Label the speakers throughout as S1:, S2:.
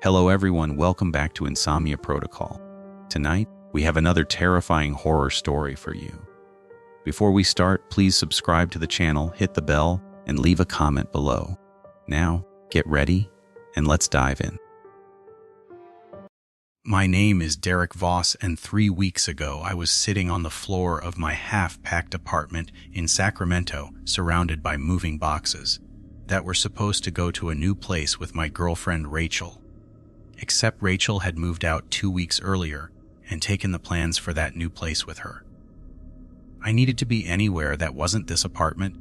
S1: Hello everyone, welcome back to Insomnia Protocol. Tonight, we have another terrifying horror story for you. Before we start, please subscribe to the channel, hit the bell, and leave a comment below. Now, get ready, and let's dive in. My name is Derek Voss, and 3 weeks ago I was sitting on the floor of my half-packed apartment in Sacramento, surrounded by moving boxes that were supposed to go to a new place with my girlfriend Rachel. Except Rachel had moved out 2 weeks earlier and taken the plans for that new place with her. I needed to be anywhere that wasn't this apartment,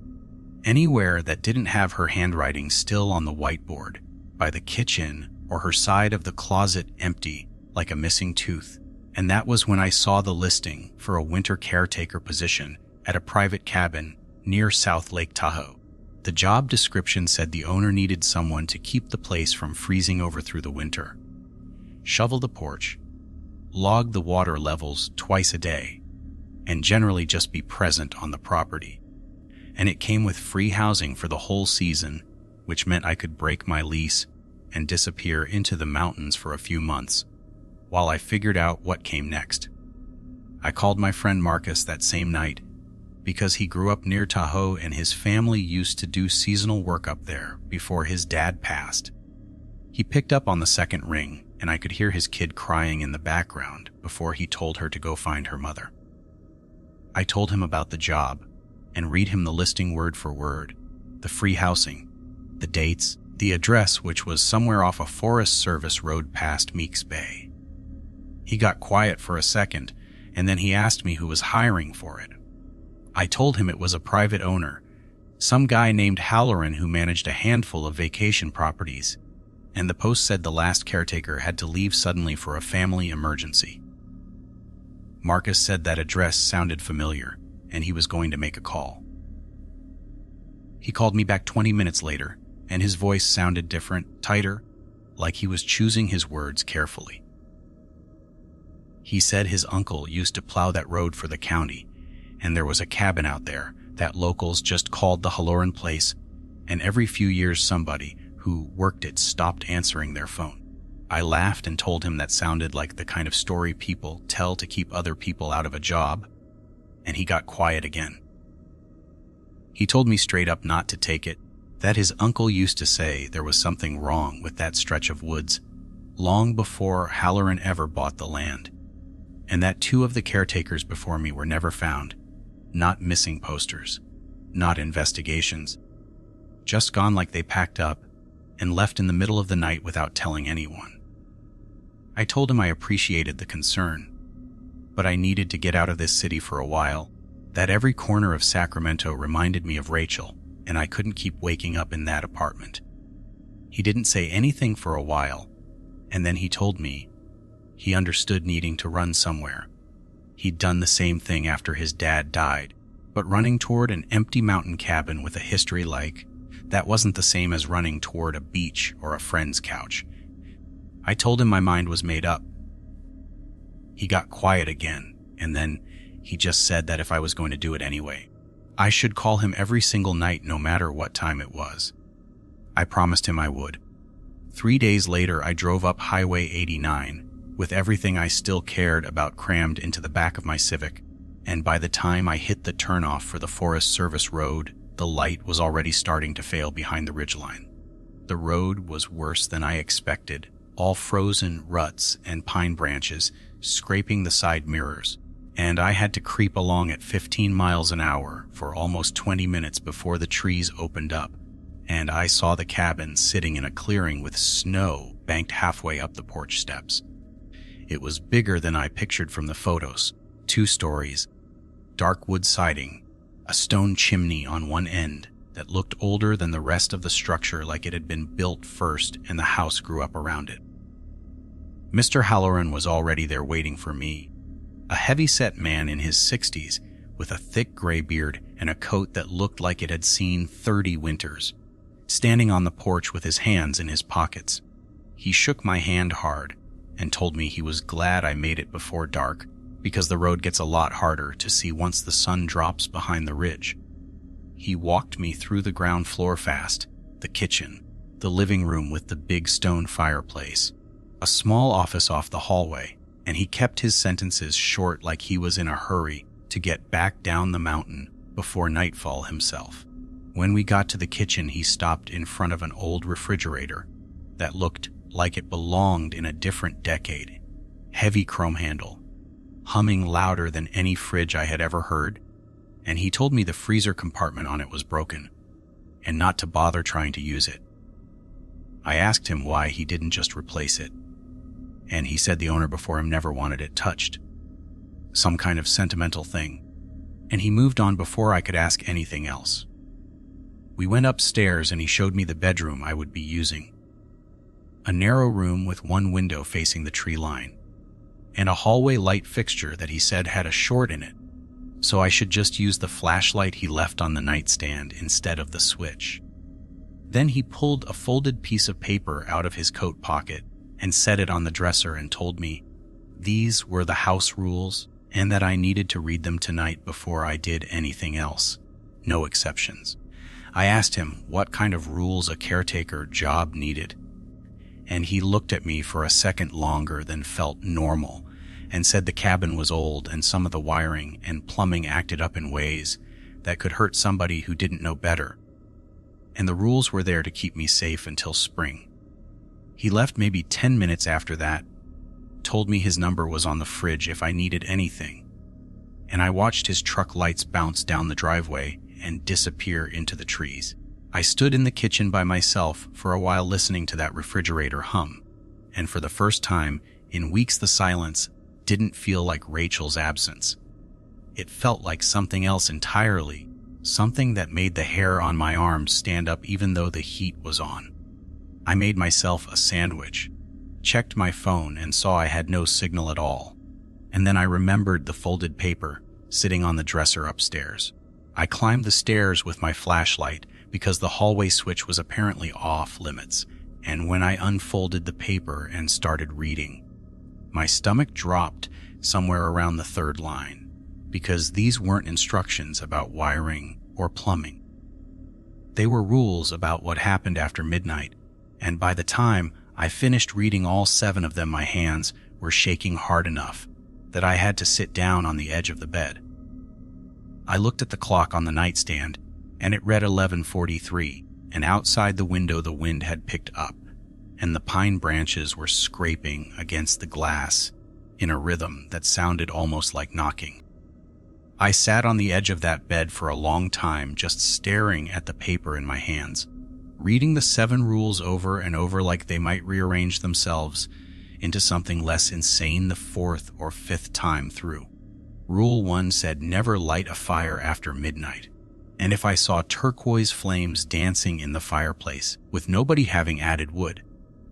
S1: anywhere that didn't have her handwriting still on the whiteboard, by the kitchen, or her side of the closet empty like a missing tooth. And that was when I saw the listing for a winter caretaker position at a private cabin near South Lake Tahoe. The job description said the owner needed someone to keep the place from freezing over through the winter, shovel the porch, log the water levels twice a day, and generally just be present on the property. And it came with free housing for the whole season, which meant I could break my lease and disappear into the mountains for a few months while I figured out what came next. I called my friend Marcus that same night because he grew up near Tahoe and his family used to do seasonal work up there before his dad passed. He picked up on the second ring, and I could hear his kid crying in the background before he told her to go find her mother. I told him about the job and read him the listing word for word, the free housing, the dates, the address, which was somewhere off a Forest Service road past Meeks Bay. He got quiet for a second, and then he asked me who was hiring for it. I told him it was a private owner, some guy named Halloran who managed a handful of vacation properties, and the post said the last caretaker had to leave suddenly for a family emergency. Marcus said that address sounded familiar, and he was going to make a call. He called me back 20 minutes later, and his voice sounded different, tighter, like he was choosing his words carefully. He said his uncle used to plow that road for the county, and there was a cabin out there that locals just called the Halloran place, and every few years somebody who worked it stopped answering their phone. I laughed and told him that sounded like the kind of story people tell to keep other people out of a job, and he got quiet again. He told me straight up not to take it, that his uncle used to say there was something wrong with that stretch of woods long before Halloran ever bought the land, and that 2 of the caretakers before me were never found, not missing posters, not investigations, just gone like they packed up and left in the middle of the night without telling anyone. I told him I appreciated the concern, but I needed to get out of this city for a while, that every corner of Sacramento reminded me of Rachel, and I couldn't keep waking up in that apartment. He didn't say anything for a while, and then he told me he understood needing to run somewhere. He'd done the same thing after his dad died, but running toward an empty mountain cabin with a history like that wasn't the same as running toward a beach or a friend's couch. I told him my mind was made up. He got quiet again, and then he just said that if I was going to do it anyway, I should call him every single night no matter what time it was. I promised him I would. 3 days later, I drove up Highway 89 with everything I still cared about crammed into the back of my Civic, and by the time I hit the turnoff for the Forest Service road, the light was already starting to fail behind the ridgeline. The road was worse than I expected, all frozen ruts and pine branches scraping the side mirrors, and I had to creep along at 15 miles an hour for almost 20 minutes before the trees opened up, and I saw the cabin sitting in a clearing with snow banked halfway up the porch steps. It was bigger than I pictured from the photos, 2 stories, dark wood siding, a stone chimney on one end that looked older than the rest of the structure, like it had been built first and the house grew up around it. Mr. Halloran was already there waiting for me, a heavy-set man in his 60s with a thick gray beard and a coat that looked like it had seen 30 winters, standing on the porch with his hands in his pockets. He shook my hand hard and told me he was glad I made it before dark, because the road gets a lot harder to see once the sun drops behind the ridge. He walked me through the ground floor fast, the kitchen, the living room with the big stone fireplace, a small office off the hallway, and he kept his sentences short like he was in a hurry to get back down the mountain before nightfall himself. When we got to the kitchen, he stopped in front of an old refrigerator that looked like it belonged in a different decade. Heavy chrome handle, humming louder than any fridge I had ever heard, and he told me the freezer compartment on it was broken and not to bother trying to use it. I asked him why he didn't just replace it, and he said the owner before him never wanted it touched. Some kind of sentimental thing, and he moved on before I could ask anything else. We went upstairs and he showed me the bedroom I would be using. A narrow room with one window facing the tree line, and a hallway light fixture that he said had a short in it, so I should just use the flashlight he left on the nightstand instead of the switch. Then he pulled a folded piece of paper out of his coat pocket and set it on the dresser and told me these were the house rules and that I needed to read them tonight before I did anything else. No exceptions. I asked him what kind of rules a caretaker job needed, and he looked at me for a second longer than felt normal and said the cabin was old and some of the wiring and plumbing acted up in ways that could hurt somebody who didn't know better, and the rules were there to keep me safe until spring. He left maybe 10 minutes after that, told me his number was on the fridge if I needed anything, and I watched his truck lights bounce down the driveway and disappear into the trees. I stood in the kitchen by myself for a while listening to that refrigerator hum, and for the first time in weeks the silence didn't feel like Rachel's absence. It felt like something else entirely, something that made the hair on my arms stand up even though the heat was on. I made myself a sandwich, checked my phone and saw I had no signal at all, and then I remembered the folded paper sitting on the dresser upstairs. I climbed the stairs with my flashlight because the hallway switch was apparently off limits, and when I unfolded the paper and started reading, my stomach dropped somewhere around the third line, because these weren't instructions about wiring or plumbing. They were rules about what happened after midnight, and by the time I finished reading all 7 of them, my hands were shaking hard enough that I had to sit down on the edge of the bed. I looked at the clock on the nightstand, and it read 11:43, and outside the window the wind had picked up, and the pine branches were scraping against the glass in a rhythm that sounded almost like knocking. I sat on the edge of that bed for a long time, just staring at the paper in my hands, reading the 7 rules over and over like they might rearrange themselves into something less insane the 4th or 5th time through. Rule 1 said never light a fire after midnight, and if I saw turquoise flames dancing in the fireplace with nobody having added wood,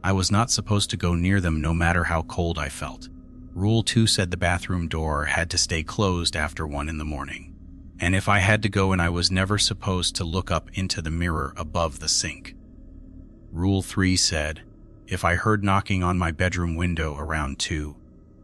S1: I was not supposed to go near them no matter how cold I felt. Rule 2 said the bathroom door had to stay closed after 1 in the morning, and if I had to go and I was never supposed to look up into the mirror above the sink. Rule 3 said if I heard knocking on my bedroom window around 2,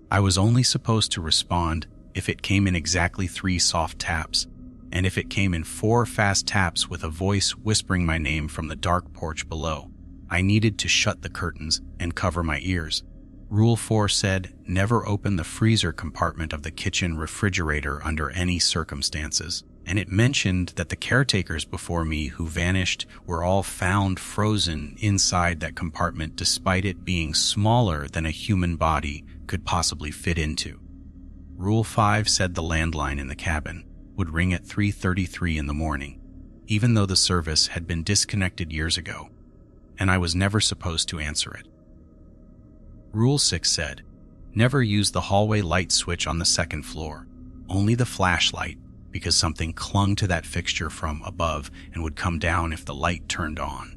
S1: I was only supposed to respond if it came in exactly 3 soft taps, and if it came in 4 fast taps with a voice whispering my name from the dark porch below, I needed to shut the curtains and cover my ears. Rule 4 said never open the freezer compartment of the kitchen refrigerator under any circumstances, and it mentioned that the caretakers before me who vanished were all found frozen inside that compartment despite it being smaller than a human body could possibly fit into. Rule 5 said the landline in the cabin would ring at 3:33 in the morning, even though the service had been disconnected years ago, and I was never supposed to answer it. Rule 6 said never use the hallway light switch on the 2nd floor, only the flashlight, because something clung to that fixture from above and would come down if the light turned on.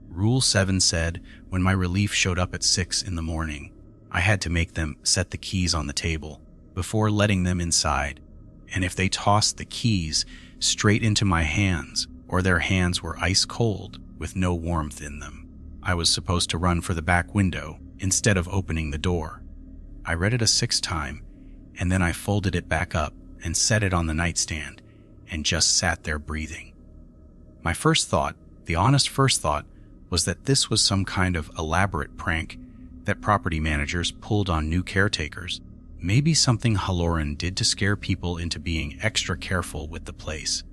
S1: Rule 7 said when my relief showed up at 6 in the morning, I had to make them set the keys on the table before letting them inside, and if they tossed the keys straight into my hands or their hands were ice cold with no warmth in them, I was supposed to run for the back window instead of opening the door. I read it a 6th time, and then I folded it back up and set it on the nightstand and just sat there breathing. My first thought, the honest first thought, was that this was some kind of elaborate prank that property managers pulled on new caretakers. Maybe something Halloran did to scare people into being extra careful with the place,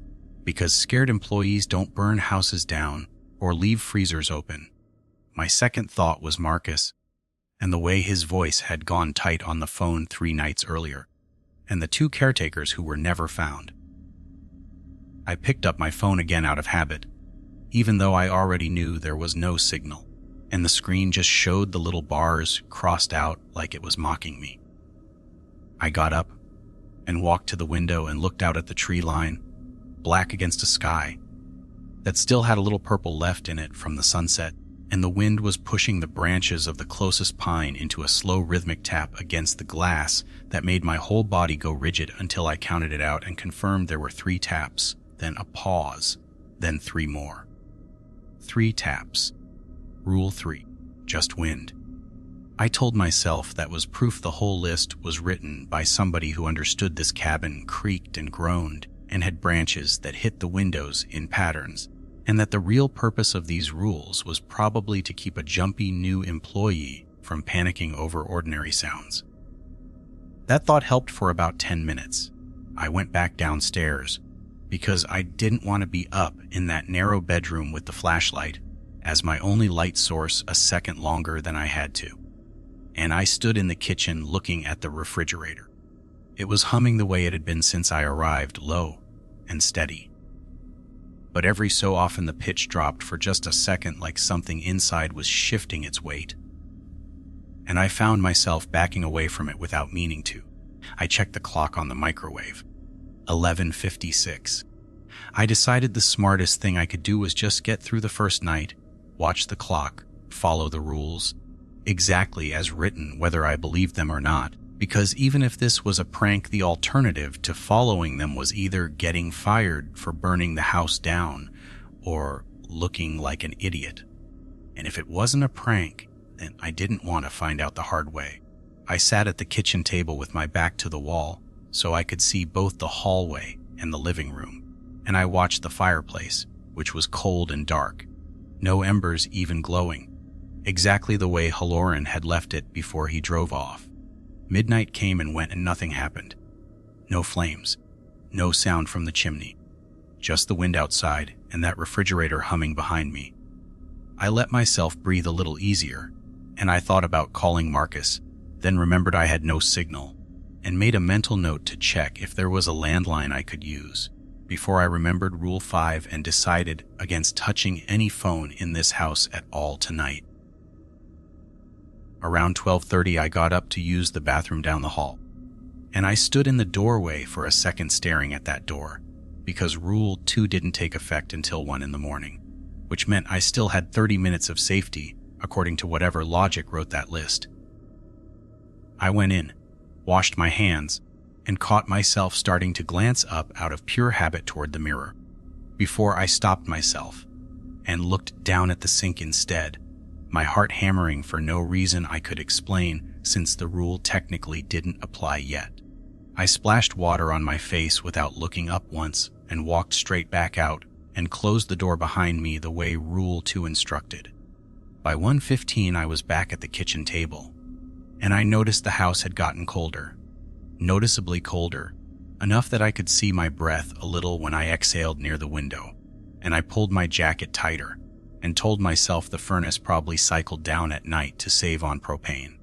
S1: because scared employees don't burn houses down or leave freezers open. My second thought was Marcus, and the way his voice had gone tight on the phone 3 nights earlier, and the 2 caretakers who were never found. I picked up my phone again out of habit, even though I already knew there was no signal, and the screen just showed the little bars crossed out like it was mocking me. I got up and walked to the window and looked out at the tree line, black against a sky that still had a little purple left in it from the sunset, and the wind was pushing the branches of the closest pine into a slow rhythmic tap against the glass that made my whole body go rigid until I counted it out and confirmed there were 3 taps, then a pause, then 3 more. 3 taps. Rule 3. Just wind. I told myself that was proof the whole list was written by somebody who understood this cabin creaked and groaned and had branches that hit the windows in patterns, and that the real purpose of these rules was probably to keep a jumpy new employee from panicking over ordinary sounds. That thought helped for about 10 minutes. I went back downstairs because I didn't want to be up in that narrow bedroom with the flashlight as my only light source a second longer than I had to. And I stood in the kitchen looking at the refrigerator. It was humming the way it had been since I arrived, low and steady. But every so often the pitch dropped for just a second, like something inside was shifting its weight. And I found myself backing away from it without meaning to. I checked the clock on the microwave. 11:56. I decided the smartest thing I could do was just get through the first night, watch the clock, follow the rules, exactly as written whether I believed them or not, because even if this was a prank, the alternative to following them was either getting fired for burning the house down or looking like an idiot. And if it wasn't a prank, then I didn't want to find out the hard way. I sat at the kitchen table with my back to the wall so I could see both the hallway and the living room, and I watched the fireplace, which was cold and dark, no embers even glowing, exactly the way Halloran had left it before he drove off. Midnight came and went and nothing happened. No flames, no sound from the chimney, just the wind outside and that refrigerator humming behind me. I let myself breathe a little easier, and I thought about calling Marcus, then remembered I had no signal, and made a mental note to check if there was a landline I could use, before I remembered Rule 5 and decided against touching any phone in this house at all tonight. Around 12:30, I got up to use the bathroom down the hall, and I stood in the doorway for a second staring at that door, because Rule 2 didn't take effect until 1 in the morning, which meant I still had 30 minutes of safety, according to whatever logic wrote that list. I went in, washed my hands, and caught myself starting to glance up out of pure habit toward the mirror, before I stopped myself and looked down at the sink instead, my heart hammering for no reason I could explain, since the rule technically didn't apply yet. I splashed water on my face without looking up once and walked straight back out and closed the door behind me the way Rule 2 instructed. By 1:15, I was back at the kitchen table, and I noticed the house had gotten colder, noticeably colder, enough that I could see my breath a little when I exhaled near the window, and I pulled my jacket tighter and told myself the furnace probably cycled down at night to save on propane.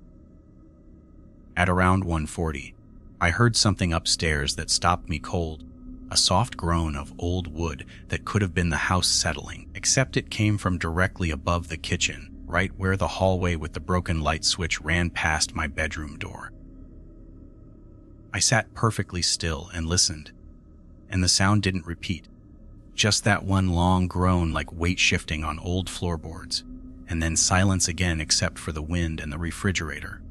S1: At around 1:40, I heard something upstairs that stopped me cold, a soft groan of old wood that could have been the house settling, except it came from directly above the kitchen, right where the hallway with the broken light switch ran past my bedroom door. I sat perfectly still and listened, and the sound didn't repeat. Just that one long groan like weight shifting on old floorboards, and then silence again except for the wind and the refrigerator.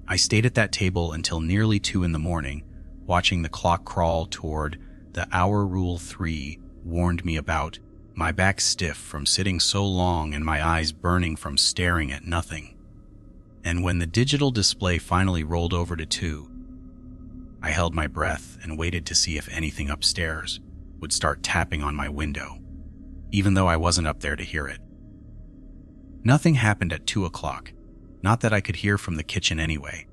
S1: I stayed at that table until nearly 2 in the morning, watching the clock crawl toward the hour Rule 3 warned me about, my back stiff from sitting so long and my eyes burning from staring at nothing. And when the digital display finally rolled over to 2, I held my breath and waited to see if anything upstairs would start tapping on my window, even though I wasn't up there to hear it. Nothing happened at 2 o'clock, Not that I could hear from the kitchen anyway.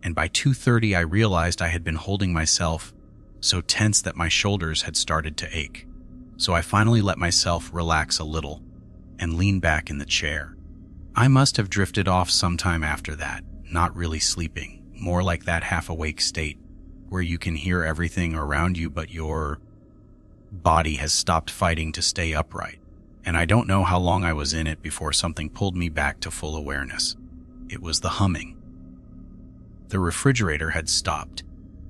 S1: And by 2:30 I realized I had been holding myself so tense that my shoulders had started to ache. So I finally let myself relax a little and lean back in the chair. I must have drifted off sometime after that, not really sleeping, more like that half-awake state where you can hear everything around you but your body has stopped fighting to stay upright. And I don't know how long I was in it before something pulled me back to full awareness. It was the humming. The refrigerator had stopped.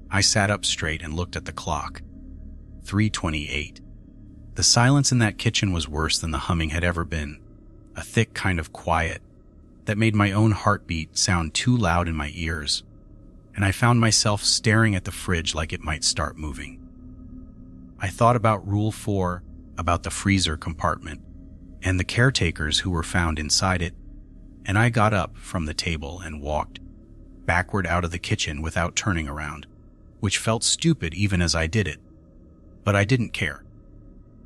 S1: I sat up straight and looked at the clock. 3:28. The silence in that kitchen was worse than the humming had ever been. A thick kind of quiet that made my own heartbeat sound too loud in my ears. And I found myself staring at the fridge like it might start moving. I thought about Rule 4, about the freezer compartment, and the caretakers who were found inside it, and I got up from the table and walked backward out of the kitchen without turning around, which felt stupid even as I did it. But I didn't care.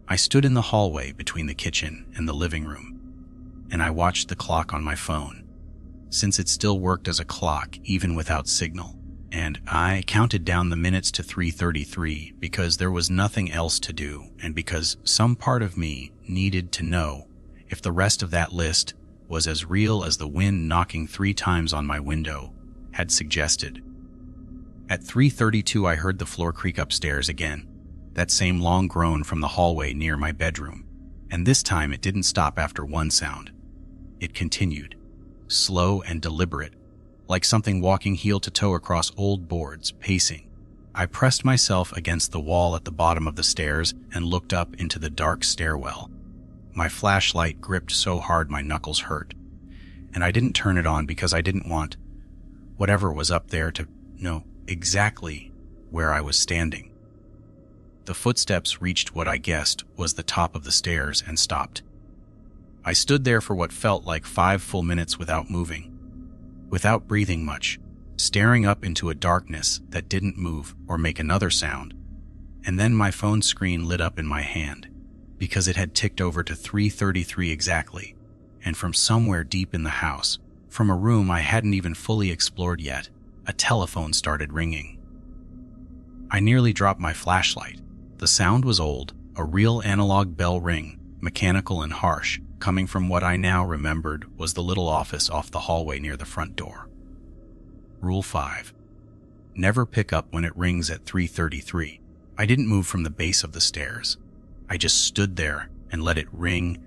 S1: I stood in the hallway between the kitchen and the living room, and I watched the clock on my phone, since it still worked as a clock even without signal, and I counted down the minutes to 3:33 because there was nothing else to do and because some part of me needed to know if the rest of that list was as real as the wind knocking 3 times on my window had suggested. At 3:32 I heard the floor creak upstairs again, that same long groan from the hallway near my bedroom, and this time it didn't stop after one sound. It continued, slow and deliberate, like something walking heel to toe across old boards, pacing. I pressed myself against the wall at the bottom of the stairs and looked up into the dark stairwell. My flashlight gripped so hard my knuckles hurt, and I didn't turn it on because I didn't want whatever was up there to know exactly where I was standing. The footsteps reached what I guessed was the top of the stairs and stopped. I stood there for what felt like 5 full minutes without moving, without breathing much, staring up into a darkness that didn't move or make another sound. And then my phone screen lit up in my hand, because it had ticked over to 3:33 exactly, and from somewhere deep in the house, from a room I hadn't even fully explored yet, a telephone started ringing. I nearly dropped my flashlight. The sound was old, a real analog bell ring, mechanical and harsh, coming from what I now remembered was the little office off the hallway near the front door. Rule 5. Never pick up when it rings at 3:33. I didn't move from the base of the stairs. I just stood there and let it ring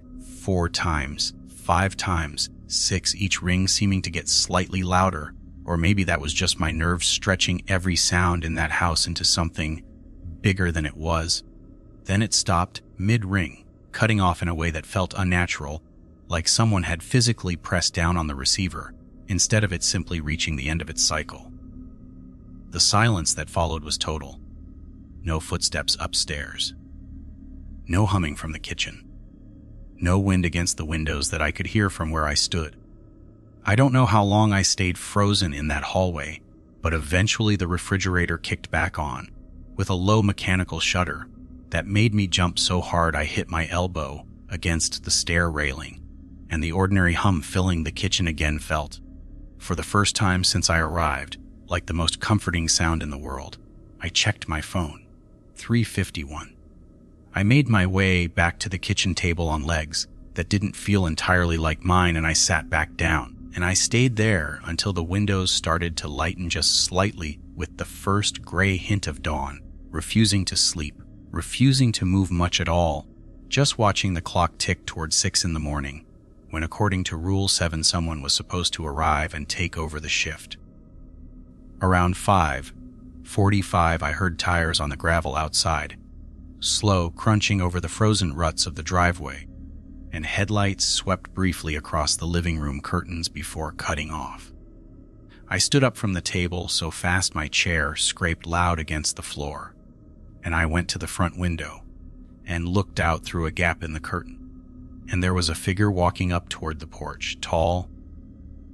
S1: 4 times, 5 times, 6, each ring seeming to get slightly louder, or maybe that was just my nerves stretching every sound in that house into something bigger than it was. Then it stopped mid-ring, cutting off in a way that felt unnatural, like someone had physically pressed down on the receiver, instead of it simply reaching the end of its cycle. The silence that followed was total. No footsteps upstairs. No humming from the kitchen. No wind against the windows that I could hear from where I stood. I don't know how long I stayed frozen in that hallway, but eventually the refrigerator kicked back on, with a low mechanical shudder that made me jump so hard I hit my elbow against the stair railing, and the ordinary hum filling the kitchen again felt, for the first time since I arrived, like the most comforting sound in the world. I checked my phone. 3:51. I made my way back to the kitchen table on legs that didn't feel entirely like mine, and I sat back down, and I stayed there until the windows started to lighten just slightly with the first gray hint of dawn, refusing to sleep, refusing to move much at all, just watching the clock tick toward 6 in the morning, when according to Rule 7 someone was supposed to arrive and take over the shift. Around 5:45 I heard tires on the gravel outside, slow crunching over the frozen ruts of the driveway, and headlights swept briefly across the living room curtains before cutting off. I stood up from the table so fast my chair scraped loud against the floor, and I went to the front window and looked out through a gap in the curtain, and there was a figure walking up toward the porch, tall,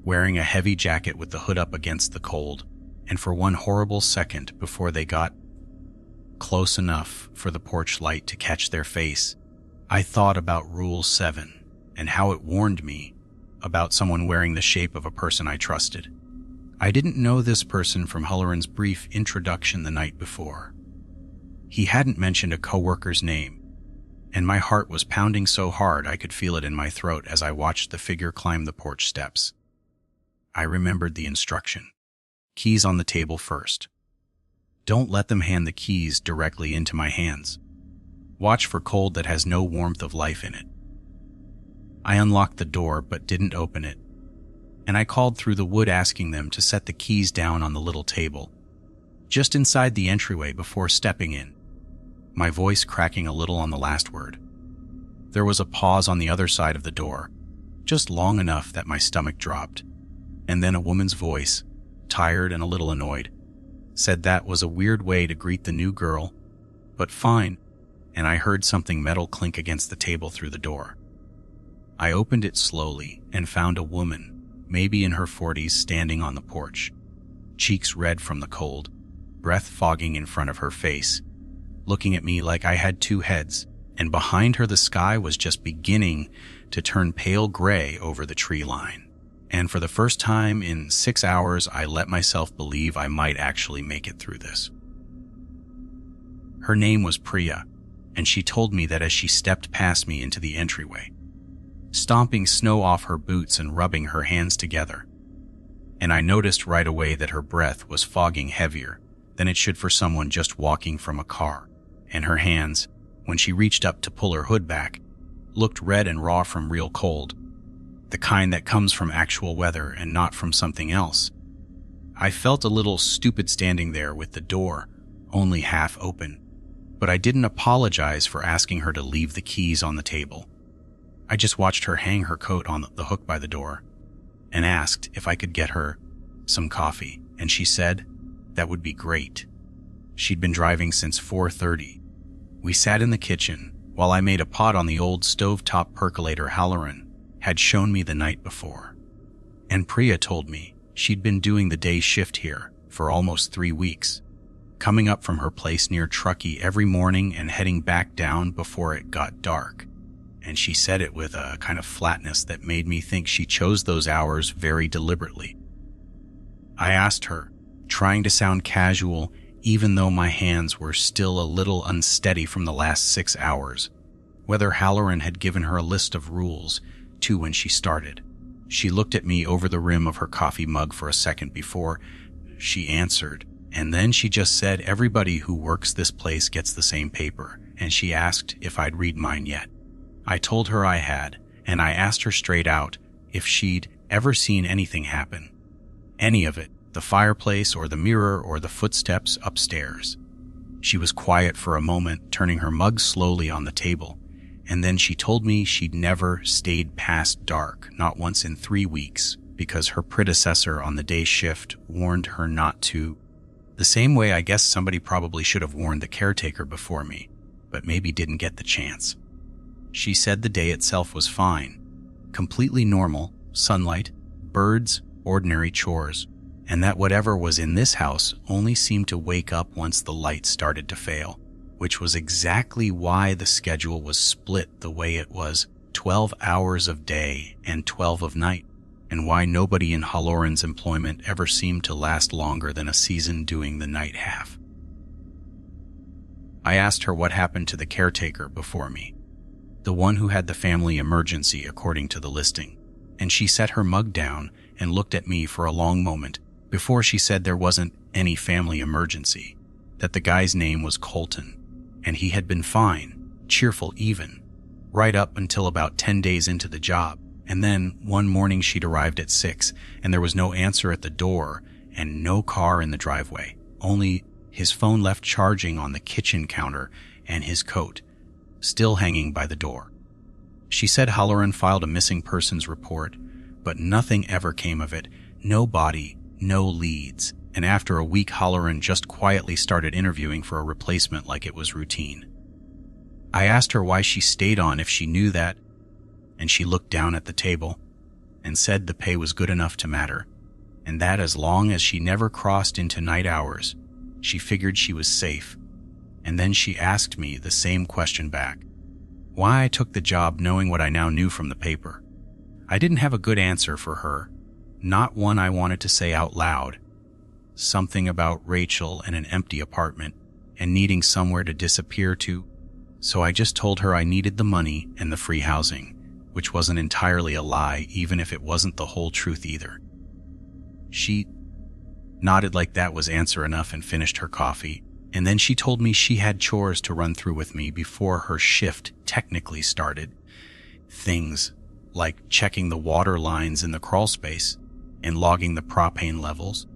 S1: wearing a heavy jacket with the hood up against the cold, and for one horrible second before they got close enough for the porch light to catch their face, I thought about Rule 7 and how it warned me about someone wearing the shape of a person I trusted. I didn't know this person from Halloran's brief introduction the night before. He hadn't mentioned a coworker's name, and my heart was pounding so hard I could feel it in my throat as I watched the figure climb the porch steps. I remembered the instruction. Keys on the table first. Don't let them hand the keys directly into my hands. Watch for cold that has no warmth of life in it. I unlocked the door but didn't open it, and I called through the wood asking them to set the keys down on the little table, just inside the entryway before stepping in, my voice cracking a little on the last word. There was a pause on the other side of the door, just long enough that my stomach dropped, and then a woman's voice, tired and a little annoyed, said that was a weird way to greet the new girl, but fine, and I heard something metal clink against the table through the door. I opened it slowly and found a woman, maybe in her 40s, standing on the porch, cheeks red from the cold, breath fogging in front of her face, looking at me like I had two heads, and behind her the sky was just beginning to turn pale gray over the tree line. And for the first time in 6 hours, I let myself believe I might actually make it through this. Her name was Priya, and she told me that as she stepped past me into the entryway, stomping snow off her boots and rubbing her hands together. And I noticed right away that her breath was fogging heavier than it should for someone just walking from a car, and her hands, when she reached up to pull her hood back, looked red and raw from real cold, the kind that comes from actual weather and not from something else. I felt a little stupid standing there with the door only half open, but I didn't apologize for asking her to leave the keys on the table. I just watched her hang her coat on the hook by the door and asked if I could get her some coffee, and she said that would be great. She'd been driving since 4:30. We sat in the kitchen while I made a pot on the old stovetop percolator Halloran had shown me the night before. And Priya told me she'd been doing the day shift here for almost 3 weeks, coming up from her place near Truckee every morning and heading back down before it got dark. And she said it with a kind of flatness that made me think she chose those hours very deliberately. I asked her, trying to sound casual even though my hands were still a little unsteady from the last 6 hours, whether Halloran had given her a list of rules too when she started. She looked at me over the rim of her coffee mug for a second before she answered, and then she just said everybody who works this place gets the same paper, and she asked if I'd read mine yet. I told her I had, and I asked her straight out if she'd ever seen anything happen. Any of it, the fireplace or the mirror or the footsteps upstairs. She was quiet for a moment, turning her mug slowly on the table, and then she told me she'd never stayed past dark, not once in 3 weeks, because her predecessor on the day shift warned her not to. The same way I guess somebody probably should have warned the caretaker before me, but maybe didn't get the chance. She said the day itself was fine, completely normal, sunlight, birds, ordinary chores, and that whatever was in this house only seemed to wake up once the light started to fail, which was exactly why the schedule was split the way it was, 12 hours of day and 12 of night, and why nobody in Halloran's employment ever seemed to last longer than a season doing the night half. I asked her what happened to the caretaker before me, the one who had the family emergency according to the listing, and she set her mug down and looked at me for a long moment before she said there wasn't any family emergency, that the guy's name was Colton, and he had been fine, cheerful even, right up until about 10 days into the job, and then one morning she'd arrived at 6 and there was no answer at the door and no car in the driveway, only his phone left charging on the kitchen counter and his coat still hanging by the door. She said Halloran filed a missing persons report, but nothing ever came of it, no body, no leads, and after a week Halloran just quietly started interviewing for a replacement like it was routine. I asked her why she stayed on if she knew that, and she looked down at the table and said the pay was good enough to matter, and that as long as she never crossed into night hours, she figured she was safe. And then she asked me the same question back, why I took the job knowing what I now knew from the paper. I didn't have a good answer for her, not one I wanted to say out loud. Something about Rachel and an empty apartment and needing somewhere to disappear to, so I just told her I needed the money and the free housing, which wasn't entirely a lie, even if it wasn't the whole truth either. She nodded like that was answer enough and finished her coffee, and then she told me she had chores to run through with me before her shift technically started. Things like checking the water lines in the crawl space and logging the propane levels.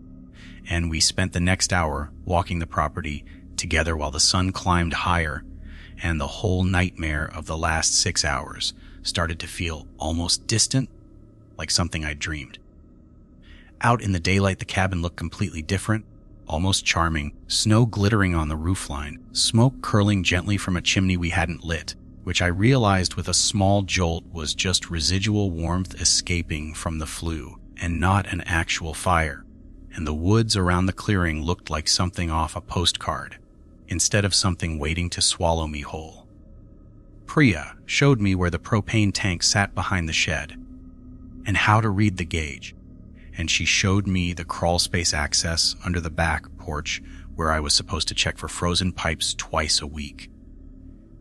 S1: And we spent the next hour walking the property together while the sun climbed higher, and the whole nightmare of the last 6 hours started to feel almost distant, like something I'd dreamed. Out in the daylight, the cabin looked completely different, almost charming, snow glittering on the roofline, smoke curling gently from a chimney we hadn't lit, which I realized with a small jolt was just residual warmth escaping from the flue and not an actual fire. And the woods around the clearing looked like something off a postcard, instead of something waiting to swallow me whole. Priya showed me where the propane tank sat behind the shed, and how to read the gauge, and she showed me the crawl space access under the back porch where I was supposed to check for frozen pipes twice a week.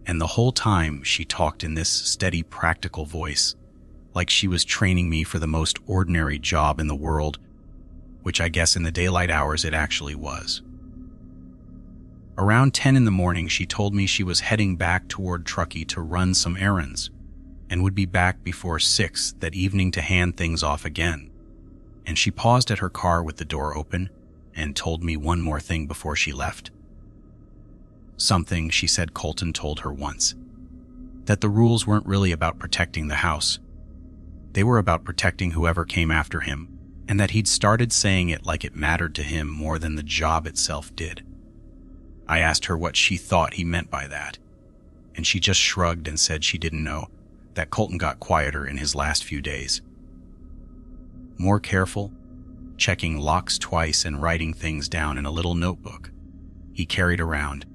S1: And the whole time she talked in this steady, practical voice, like she was training me for the most ordinary job in the world, which I guess in the daylight hours it actually was. Around 10 in the morning, she told me she was heading back toward Truckee to run some errands, and would be back before 6 that evening to hand things off again. And she paused at her car with the door open and told me one more thing before she left. Something she said Colton told her once, that the rules weren't really about protecting the house. They were about protecting whoever came after him, and that he'd started saying it like it mattered to him more than the job itself did. I asked her what she thought he meant by that, and she just shrugged and said she didn't know, that Colton got quieter in his last few days. More careful, checking locks twice and writing things down in a little notebook he carried around,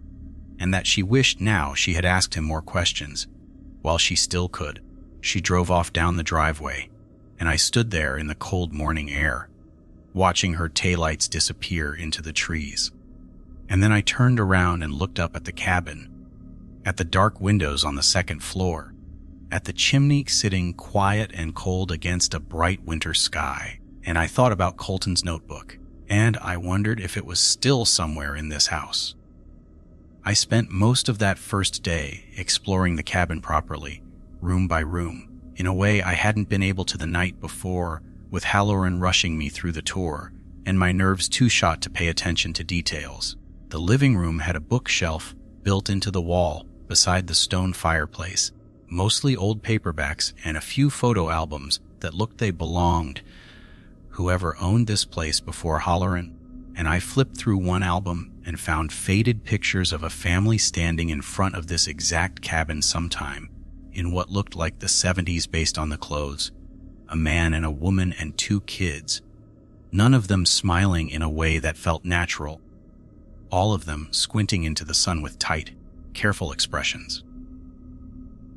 S1: and that she wished now she had asked him more questions. While she still could, she drove off down the driveway, and I stood there in the cold morning air, watching her taillights disappear into the trees. And then I turned around and looked up at the cabin, at the dark windows on the second floor, at the chimney sitting quiet and cold against a bright winter sky, and I thought about Colton's notebook, and I wondered if it was still somewhere in this house. I spent most of that first day exploring the cabin properly, room by room, in a way I hadn't been able to the night before, with Halloran rushing me through the tour, and my nerves too shot to pay attention to details. The living room had a bookshelf built into the wall beside the stone fireplace, mostly old paperbacks and a few photo albums that looked they belonged whoever owned this place before Halloran, and I flipped through one album and found faded pictures of a family standing in front of this exact cabin sometime, in what looked like the 70s based on the clothes, a man and a woman and 2 kids, none of them smiling in a way that felt natural, all of them squinting into the sun with tight, careful expressions.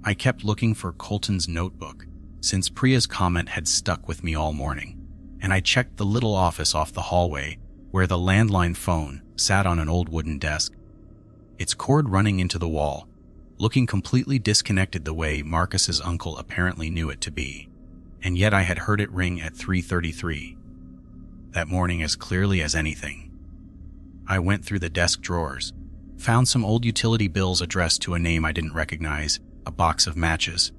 S1: I kept looking for Colton's notebook, since Priya's comment had stuck with me all morning, and I checked the little office off the hallway where the landline phone sat on an old wooden desk, its cord running into the wall, looking completely disconnected the way Marcus's uncle apparently knew it to be, and yet I had heard it ring at 3:33, that morning as clearly as anything. I went through the desk drawers, found some old utility bills addressed to a name I didn't recognize, a box of matches,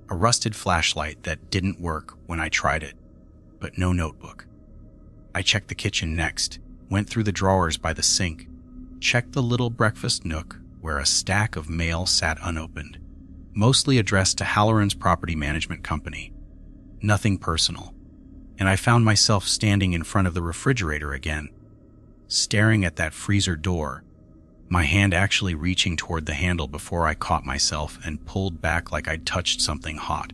S1: a rusted flashlight that didn't work when I tried it, but no notebook. I checked the kitchen next, went through the drawers by the sink, checked the little breakfast nook where a stack of mail sat unopened, mostly addressed to Halloran's property management company. Nothing personal, and I found myself standing in front of the refrigerator again, staring at that freezer door, my hand actually reaching toward the handle before I caught myself and pulled back like I'd touched something hot.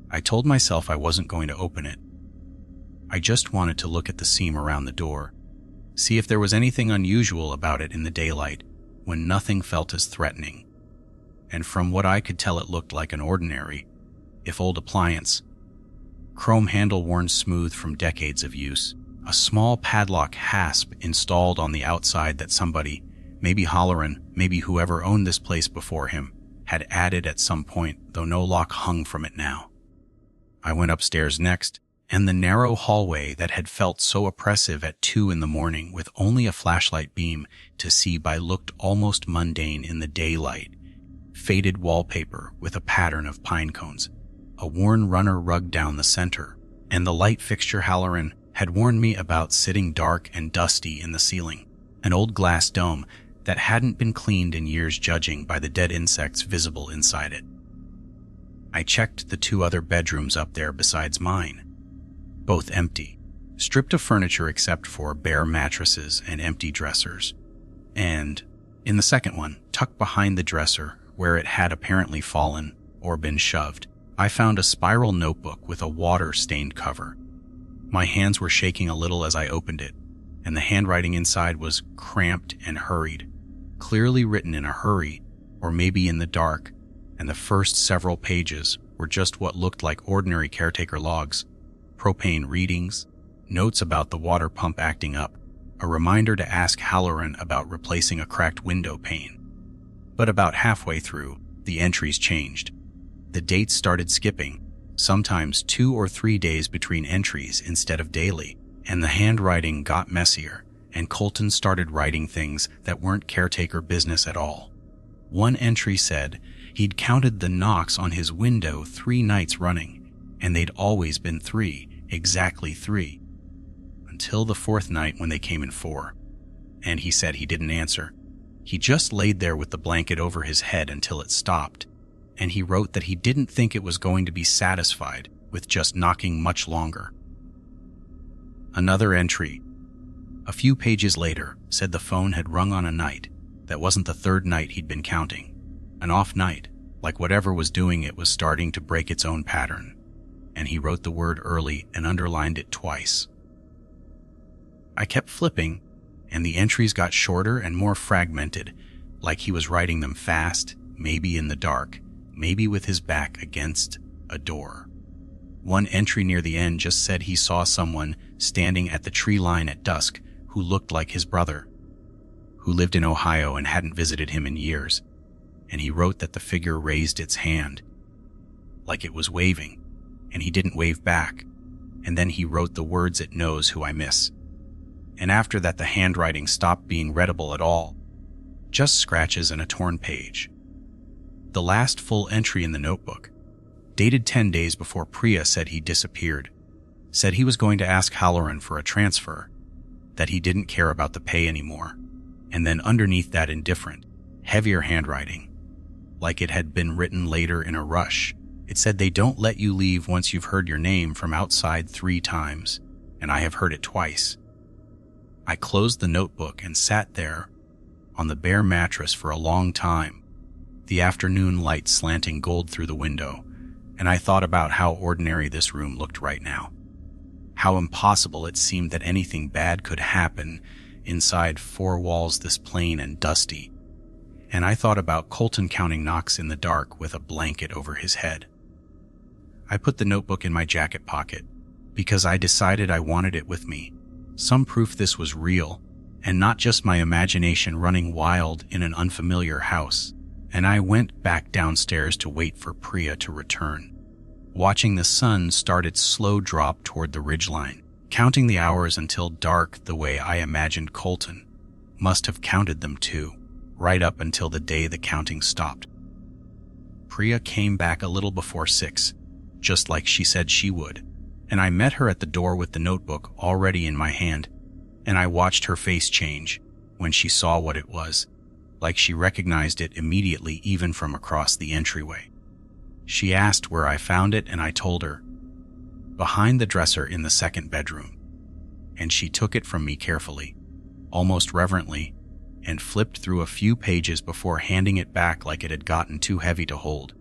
S1: I told myself I wasn't going to open it. I just wanted to look at the seam around the door, see if there was anything unusual about it in the daylight when nothing felt as threatening. And from what I could tell, it looked like an ordinary, if old appliance. Chrome handle worn smooth from decades of use. A small padlock hasp installed on the outside that somebody, maybe Halloran, maybe whoever owned this place before him, had added at some point, though no lock hung from it now. I went upstairs next, and the narrow hallway that had felt so oppressive at 2 a.m. with only a flashlight beam to see by looked almost mundane in the daylight. Faded wallpaper with a pattern of pine cones, a worn runner rug down the center, and the light fixture Halloran had warned me about sitting dark and dusty in the ceiling, an old glass dome that hadn't been cleaned in years judging by the dead insects visible inside it. I checked the 2 other bedrooms up there besides mine, both empty, stripped of furniture except for bare mattresses and empty dressers. And in the second one, tucked behind the dresser where it had apparently fallen or been shoved, I found a spiral notebook with a water-stained cover. My hands were shaking a little as I opened it, and the handwriting inside was cramped and hurried, clearly written in a hurry, or maybe in the dark, and the first several pages were just what looked like ordinary caretaker logs, propane readings, notes about the water pump acting up, a reminder to ask Halloran about replacing a cracked window pane. But about halfway through, the entries changed. The dates started skipping, sometimes 2 or 3 days between entries instead of daily, and the handwriting got messier, and Colton started writing things that weren't caretaker business at all. One entry said he'd counted the knocks on his window 3 nights running, and they'd always been 3, exactly 3, until the 4th night when they came in 4. And he said he didn't answer. He just laid there with the blanket over his head until it stopped, and he wrote that he didn't think it was going to be satisfied with just knocking much longer. Another entry, a few pages later, said the phone had rung on a night that wasn't the 3rd night he'd been counting. An off night, like whatever was doing it was starting to break its own pattern, and he wrote the word early and underlined it twice. I kept flipping, and the entries got shorter and more fragmented, like he was writing them fast, maybe in the dark, maybe with his back against a door. One entry near the end just said he saw someone standing at the tree line at dusk who looked like his brother, who lived in Ohio and hadn't visited him in years, and he wrote that the figure raised its hand, like it was waving, and he didn't wave back, and then he wrote the words "It knows who I miss." And after that the handwriting stopped being readable at all, just scratches and a torn page. The last full entry in the notebook, dated 10 days before Priya said he disappeared, said he was going to ask Halloran for a transfer, that he didn't care about the pay anymore, and then underneath that indifferent, heavier handwriting, like it had been written later in a rush, it said they don't let you leave once you've heard your name from outside 3 times, and I have heard it twice. I closed the notebook and sat there on the bare mattress for a long time, the afternoon light slanting gold through the window, and I thought about how ordinary this room looked right now. How impossible it seemed that anything bad could happen inside 4 walls this plain and dusty. And I thought about Colton counting knocks in the dark with a blanket over his head. I put the notebook in my jacket pocket because I decided I wanted it with me, some proof this was real and not just my imagination running wild in an unfamiliar house. And I went back downstairs to wait for Priya to return, watching the sun start its slow drop toward the ridgeline, counting the hours until dark the way I imagined Colton must have counted them too, right up until the day the counting stopped. Priya came back a little before 6, just like she said she would, and I met her at the door with the notebook already in my hand, and I watched her face change when she saw what it was, like she recognized it immediately even from across the entryway. She asked where I found it, and I told her, behind the dresser in the 2nd bedroom, and she took it from me carefully, almost reverently, and flipped through a few pages before handing it back like it had gotten too heavy to hold.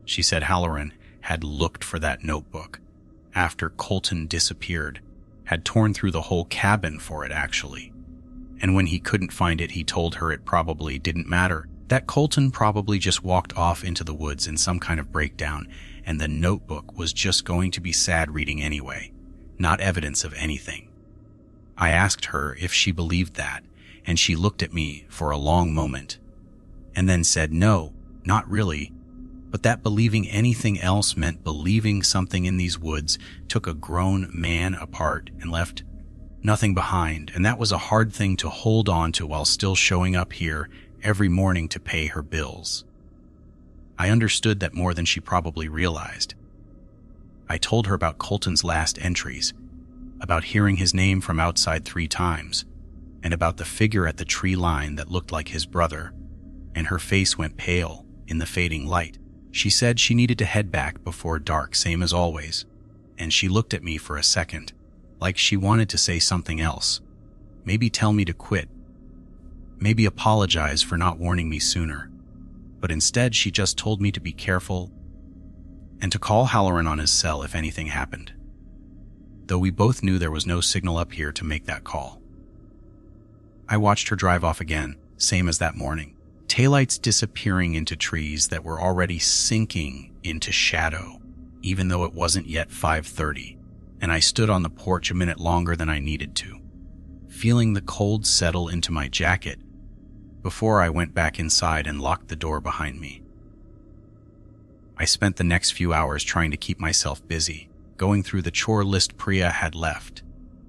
S1: She said Halloran had looked for that notebook after Colton disappeared, had torn through the whole cabin for it actually, and when he couldn't find it he told her it probably didn't matter That Colton probably just walked off into the woods in some kind of breakdown, and the notebook was just going to be sad reading anyway, not evidence of anything. I asked her if she believed that, and she looked at me for a long moment, and then said no, not really, but that believing anything else meant believing something in these woods took a grown man apart and left nothing behind, and that was a hard thing to hold on to while still showing up here every morning to pay her bills. I understood that more than she probably realized. I told her about Colton's last entries, about hearing his name from outside 3 times, and about the figure at the tree line that looked like his brother, and her face went pale in the fading light. She said she needed to head back before dark, same as always, and she looked at me for a second, like she wanted to say something else. Maybe tell me to quit. Maybe apologize for not warning me sooner. But instead, she just told me to be careful and to call Halloran on his cell if anything happened. Though we both knew there was no signal up here to make that call. I watched her drive off again, same as that morning. Taillights disappearing into trees that were already sinking into shadow, even though it wasn't yet 5:30, and I stood on the porch a minute longer than I needed to, feeling the cold settle into my jacket before I went back inside and locked the door behind me. I spent the next few hours trying to keep myself busy, going through the chore list Priya had left,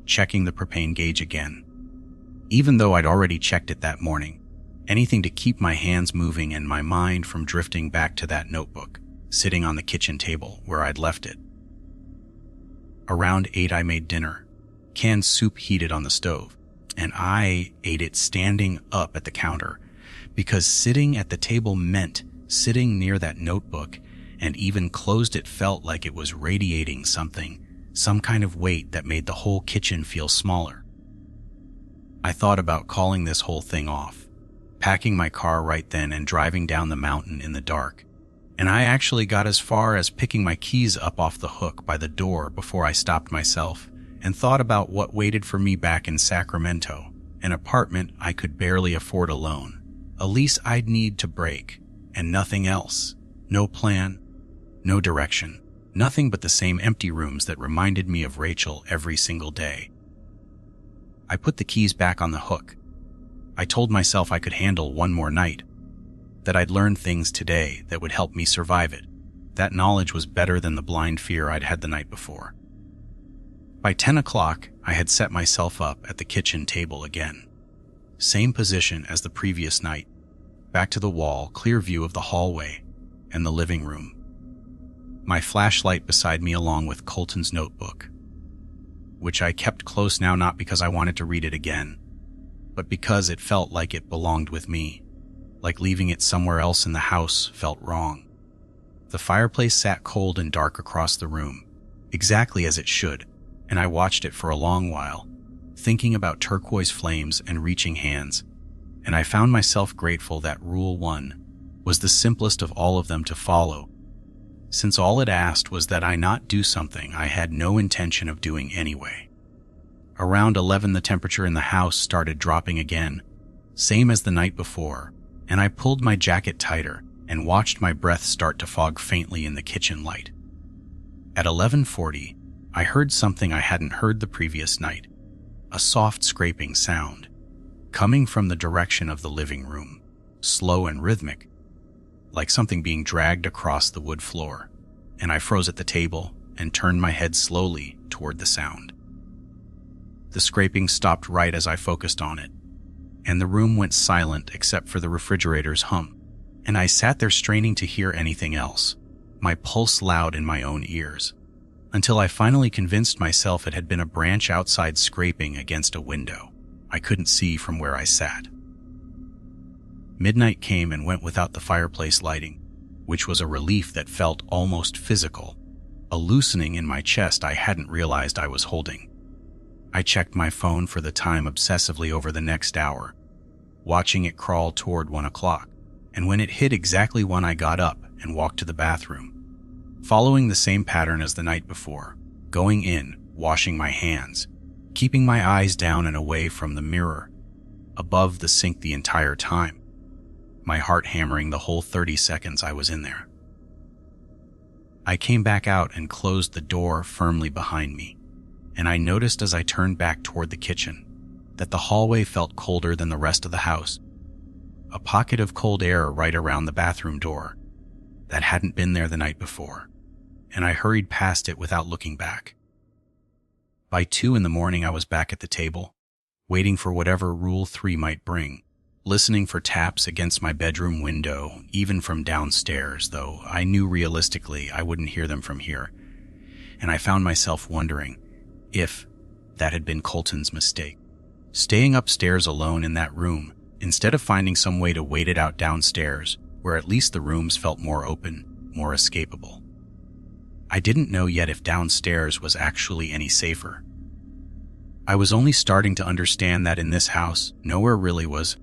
S1: checking the propane gauge again. Even though I'd already checked it that morning, anything to keep my hands moving and my mind from drifting back to that notebook, sitting on the kitchen table where I'd left it. Around 8 I made dinner, canned soup heated on the stove, and I ate it standing up at the counter, because sitting at the table meant sitting near that notebook, and even closed it felt like it was radiating something, some kind of weight that made the whole kitchen feel smaller. I thought about calling this whole thing off, packing my car right then and driving down the mountain in the dark, and I actually got as far as picking my keys up off the hook by the door before I stopped myself and thought about what waited for me back in Sacramento, an apartment I could barely afford alone, a lease I'd need to break, and nothing else. No plan, no direction, nothing but the same empty rooms that reminded me of Rachel every single day. I put the keys back on the hook. I told myself I could handle one more night, that I'd learn things today that would help me survive it. That knowledge was better than the blind fear I'd had the night before. By 10 o'clock, I had set myself up at the kitchen table again. Same position as the previous night, back to the wall, clear view of the hallway and the living room. My flashlight beside me along with Colton's notebook, which I kept close now not because I wanted to read it again, but because it felt like it belonged with me, like leaving it somewhere else in the house felt wrong. The fireplace sat cold and dark across the room, exactly as it should, and I watched it for a long while, thinking about turquoise flames and reaching hands, and I found myself grateful that Rule 1 was the simplest of all of them to follow, since all it asked was that I not do something I had no intention of doing anyway. Around 11 the temperature in the house started dropping again, same as the night before, and I pulled my jacket tighter and watched my breath start to fog faintly in the kitchen light. At 11:40, I heard something I hadn't heard the previous night, a soft scraping sound, coming from the direction of the living room, slow and rhythmic, like something being dragged across the wood floor, and I froze at the table and turned my head slowly toward the sound. The scraping stopped right as I focused on it, and the room went silent except for the refrigerator's hum, and I sat there straining to hear anything else, my pulse loud in my own ears, until I finally convinced myself it had been a branch outside scraping against a window I couldn't see from where I sat. Midnight came and went without the fireplace lighting, which was a relief that felt almost physical, a loosening in my chest I hadn't realized I was holding. I checked my phone for the time obsessively over the next hour, watching it crawl toward 1 o'clock, and when it hit exactly 1 I got up and walked to the bathroom, following the same pattern as the night before, going in, washing my hands, keeping my eyes down and away from the mirror, above the sink the entire time. my heart hammering the whole 30 seconds I was in there. I came back out and closed the door firmly behind me, and I noticed as I turned back toward the kitchen that the hallway felt colder than the rest of the house. A pocket of cold air right around the bathroom door that hadn't been there the night before, and I hurried past it without looking back. By 2 a.m, I was back at the table, waiting for whatever Rule 3 might bring, listening for taps against my bedroom window, even from downstairs, though I knew realistically I wouldn't hear them from here. And I found myself wondering if that had been Colton's mistake. Staying upstairs alone in that room, instead of finding some way to wait it out downstairs, where at least the rooms felt more open, more escapable. I didn't know yet if downstairs was actually any safer. I was only starting to understand that in this house, nowhere really was.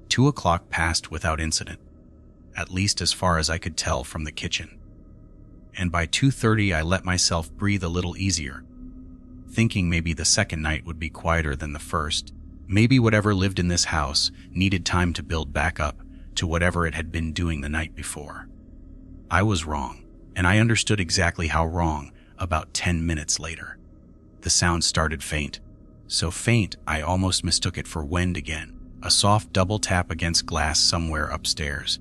S1: 2 o'clock passed without incident, at least as far as I could tell from the kitchen. And by 2:30, I let myself breathe a little easier, thinking maybe the second night would be quieter than the first. Maybe whatever lived in this house needed time to build back up to whatever it had been doing the night before. I was wrong, and I understood exactly how wrong about 10 minutes later. The sound started faint, so faint I almost mistook it for wind again. A soft double tap against glass somewhere upstairs,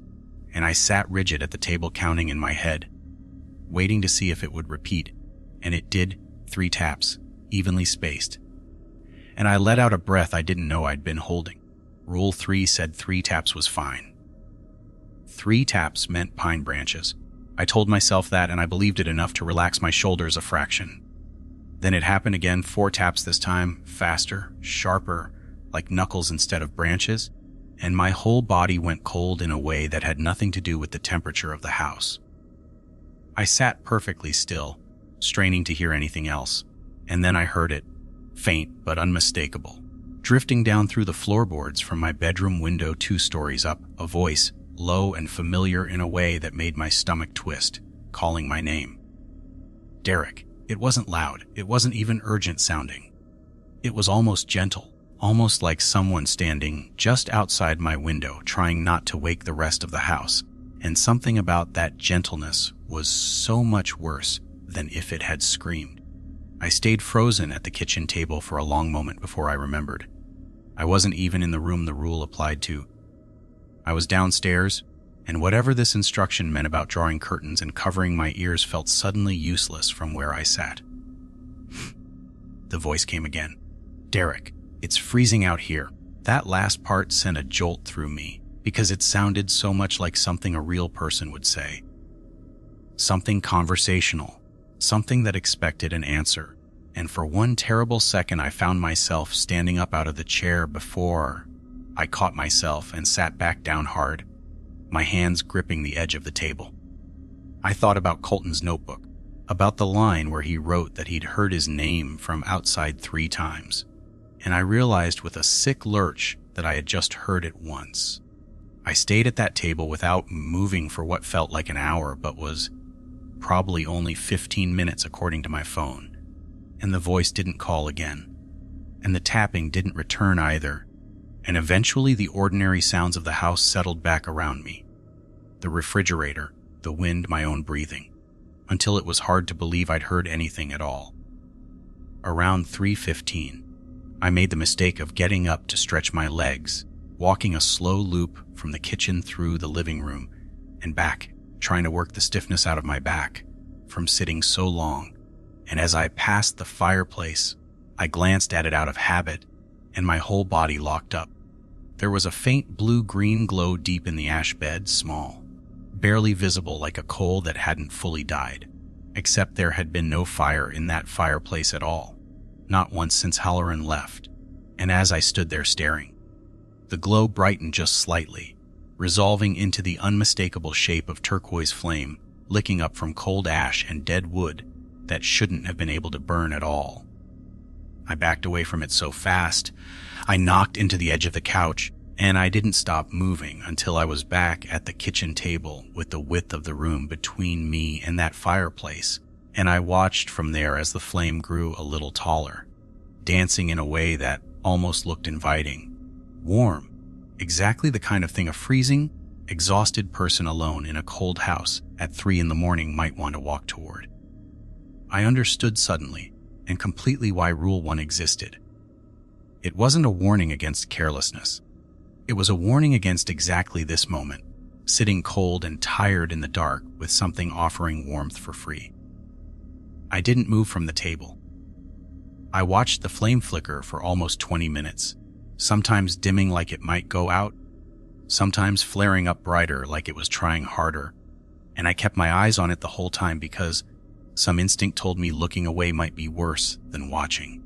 S1: and I sat rigid at the table counting in my head, waiting to see if it would repeat, and it did. 3 taps, evenly spaced. And I let out a breath I didn't know I'd been holding. Rule 3 said 3 taps was fine. 3 taps meant pine branches. I told myself that, and I believed it enough to relax my shoulders a fraction. Then it happened again, 4 taps this time, faster, sharper, like knuckles instead of branches, and my whole body went cold in a way that had nothing to do with the temperature of the house. I sat perfectly still, straining to hear anything else, and then I heard it, faint but unmistakable, drifting down through the floorboards from my bedroom window 2 stories up, a voice, low and familiar in a way that made my stomach twist, calling my name. Derek. It wasn't loud, it wasn't even urgent sounding. It was almost gentle, almost like someone standing just outside my window trying not to wake the rest of the house, and something about that gentleness was so much worse than if it had screamed. I stayed frozen at the kitchen table for a long moment before I remembered. I wasn't even in the room the rule applied to. I was downstairs, and whatever this instruction meant about drawing curtains and covering my ears felt suddenly useless from where I sat. The voice came again. Derek, it's freezing out here. That last part sent a jolt through me because it sounded so much like something a real person would say. Something conversational, something that expected an answer. And for one terrible second, I found myself standing up out of the chair before I caught myself and sat back down hard, my hands gripping the edge of the table. I thought about Colton's notebook, about the line where he wrote that he'd heard his name from outside 3 times, and I realized with a sick lurch that I had just heard it once. I stayed at that table without moving for what felt like an hour, but was probably only 15 minutes according to my phone, and the voice didn't call again, and the tapping didn't return either. And eventually the ordinary sounds of the house settled back around me. The refrigerator, the wind, my own breathing, until it was hard to believe I'd heard anything at all. Around 3:15, I made the mistake of getting up to stretch my legs, walking a slow loop from the kitchen through the living room and back, trying to work the stiffness out of my back from sitting so long. And as I passed the fireplace, I glanced at it out of habit, and my whole body locked up. There was a faint blue-green glow deep in the ash bed, small, barely visible like a coal that hadn't fully died, except there had been no fire in that fireplace at all, not once since Halloran left. And as I stood there staring, the glow brightened just slightly, resolving into the unmistakable shape of turquoise flame, licking up from cold ash and dead wood that shouldn't have been able to burn at all. I backed away from it so fast, I knocked into the edge of the couch, and I didn't stop moving until I was back at the kitchen table with the width of the room between me and that fireplace, and I watched from there as the flame grew a little taller, dancing in a way that almost looked inviting, warm, Exactly the kind of thing a freezing, exhausted person alone in a cold house at 3 in the morning might want to walk toward. I understood suddenly and completely why Rule 1 existed. It wasn't a warning against carelessness. It was a warning against exactly this moment, sitting cold and tired in the dark with something offering warmth for free. I didn't move from the table. I watched the flame flicker for almost 20 minutes, sometimes dimming like it might go out, sometimes flaring up brighter like it was trying harder, and I kept my eyes on it the whole time because some instinct told me looking away might be worse than watching.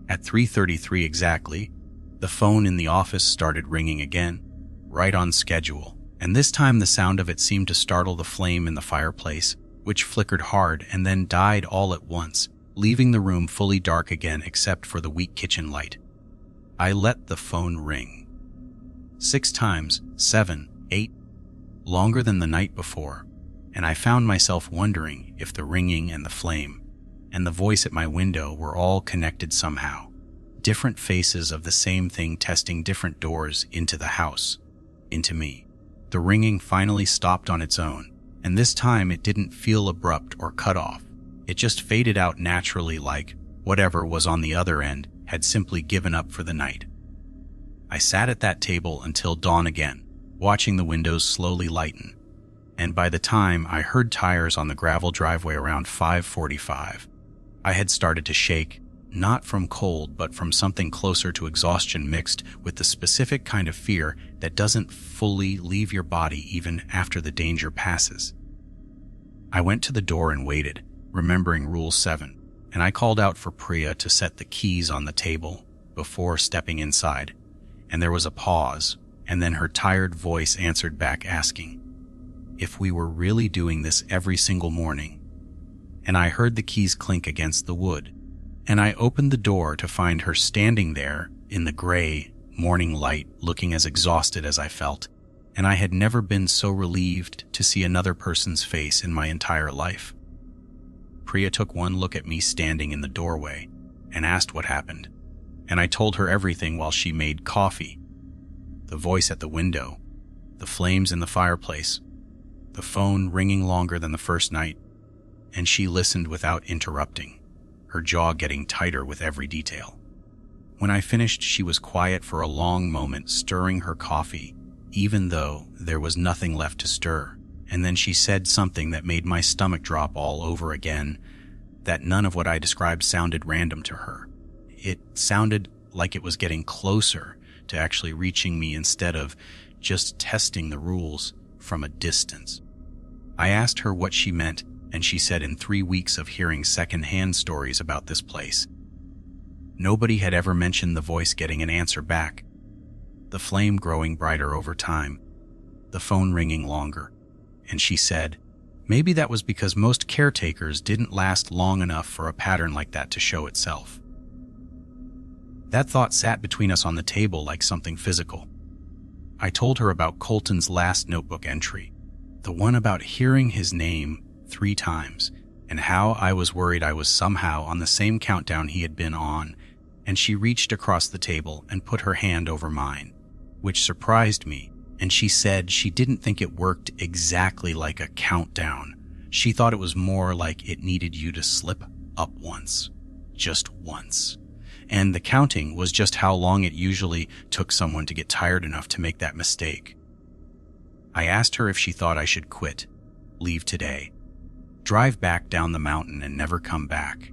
S1: At 3:33 exactly, the phone in the office started ringing again, right on schedule, and this time the sound of it seemed to startle the flame in the fireplace, which flickered hard and then died all at once, leaving the room fully dark again except for the weak kitchen light. I let the phone ring. 6 times, 7, 8, longer than the night before, and I found myself wondering if the ringing and the flame and the voice at my window were all connected somehow. Different faces of the same thing testing different doors into the house, into me. The ringing finally stopped on its own, and this time it didn't feel abrupt or cut off. It just faded out naturally, like whatever was on the other end had simply given up for the night. I sat at that table until dawn again, watching the windows slowly lighten, and by the time I heard tires on the gravel driveway around 5:45, I had started to shake, not from cold but from something closer to exhaustion mixed with the specific kind of fear that doesn't fully leave your body even after the danger passes. I went to the door and waited, remembering Rule 7, and I called out for Priya to set the keys on the table before stepping inside, and there was a pause, and then her tired voice answered back asking if we were really doing this every single morning. And I heard the keys clink against the wood, and I opened the door to find her standing there in the gray morning light, looking as exhausted as I felt, and I had never been so relieved to see another person's face in my entire life. Priya took one look at me standing in the doorway and asked what happened, and I told her everything while she made coffee. The voice at the window, the flames in the fireplace, the phone ringing longer than the first night, and she listened without interrupting, her jaw getting tighter with every detail. When I finished, she was quiet for a long moment, stirring her coffee, even though there was nothing left to stir, and then she said something that made my stomach drop all over again, that none of what I described sounded random to her. It sounded like it was getting closer to actually reaching me instead of just testing the rules from a distance. I asked her what she meant, and she said in 3 weeks of hearing second-hand stories about this place, nobody had ever mentioned the voice getting an answer back, the flame growing brighter over time, the phone ringing longer, and she said, maybe that was because most caretakers didn't last long enough for a pattern like that to show itself. That thought sat between us on the table like something physical. I told her about Colton's last notebook entry, the one about hearing his name 3 times, and how I was worried I was somehow on the same countdown he had been on, and she reached across the table and put her hand over mine, which surprised me, and she said she didn't think it worked exactly like a countdown. She thought it was more like it needed you to slip up once, just once. And the counting was just how long it usually took someone to get tired enough to make that mistake. I asked her if she thought I should quit, leave today, drive back down the mountain and never come back.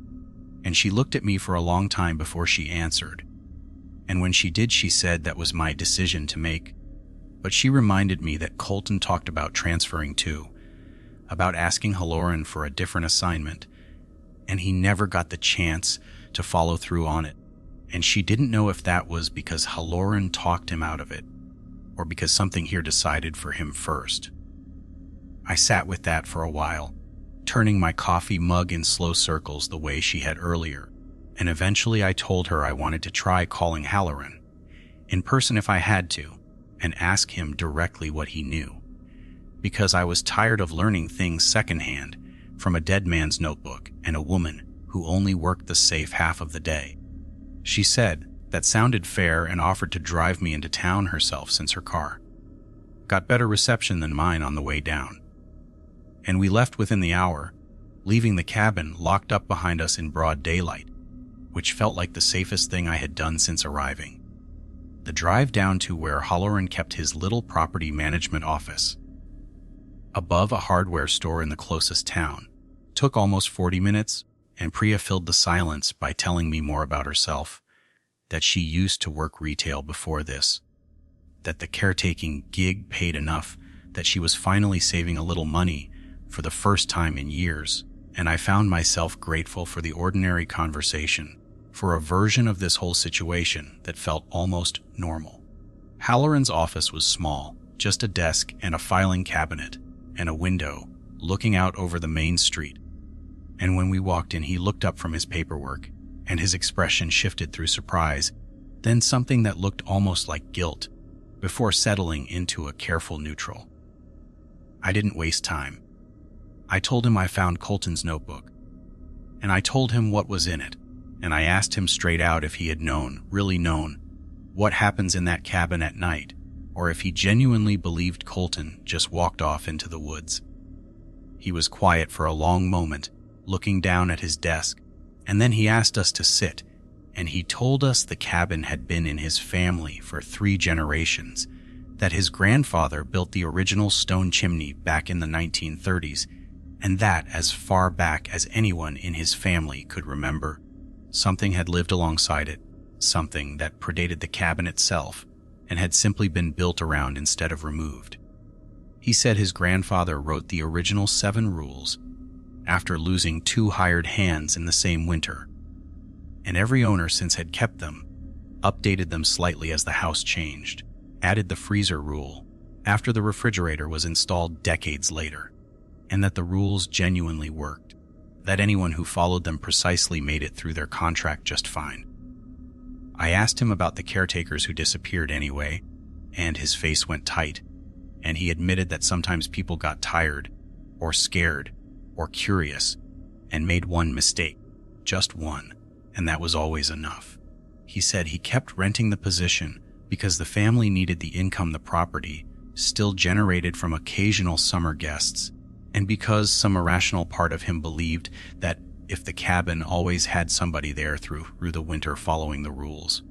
S1: And she looked at me for a long time before she answered. And when she did, she said that was my decision to make. But she reminded me that Colton talked about transferring too, about asking Halloran for a different assignment, and he never got the chance to follow through on it. And she didn't know if that was because Halloran talked him out of it, or because something here decided for him first. I sat with that for a while, turning my coffee mug in slow circles the way she had earlier, and eventually I told her I wanted to try calling Halloran, in person if I had to, and ask him directly what he knew, because I was tired of learning things secondhand from a dead man's notebook and a woman who only worked the safe half of the day. She said that sounded fair and offered to drive me into town herself since her car got better reception than mine on the way down. And we left within the hour, leaving the cabin locked up behind us in broad daylight, which felt like the safest thing I had done since arriving. The drive down to where Halloran kept his little property management office, above a hardware store in the closest town, took almost 40 minutes, and Priya filled the silence by telling me more about herself, that she used to work retail before this, that the caretaking gig paid enough that she was finally saving a little money for the first time in years, and I found myself grateful for the ordinary conversation, for a version of this whole situation that felt almost normal. Halloran's office was small, just a desk and a filing cabinet, and a window looking out over the main street. And when we walked in, he looked up from his paperwork, and his expression shifted through surprise, then something that looked almost like guilt, before settling into a careful neutral. I didn't waste time. I told him I found Colton's notebook, and I told him what was in it, and I asked him straight out if he had known, really known, what happens in that cabin at night, or if he genuinely believed Colton just walked off into the woods. He was quiet for a long moment, looking down at his desk, and then he asked us to sit, and he told us the cabin had been in his family for 3 generations, that his grandfather built the original stone chimney back in the 1930s, and that as far back as anyone in his family could remember, something had lived alongside it, something that predated the cabin itself and had simply been built around instead of removed. He said his grandfather wrote the original 7 rules after losing 2 hired hands in the same winter, and every owner since had kept them, updated them slightly as the house changed, added the freezer rule after the refrigerator was installed decades later, and that the rules genuinely worked, that anyone who followed them precisely made it through their contract just fine. I asked him about the caretakers who disappeared anyway, and his face went tight, and he admitted that sometimes people got tired, or scared, or curious, and made one mistake, just one, and that was always enough. He said he kept renting the position because the family needed the income the property still generated from occasional summer guests, and because some irrational part of him believed that if the cabin always had somebody there through the winter following the rules,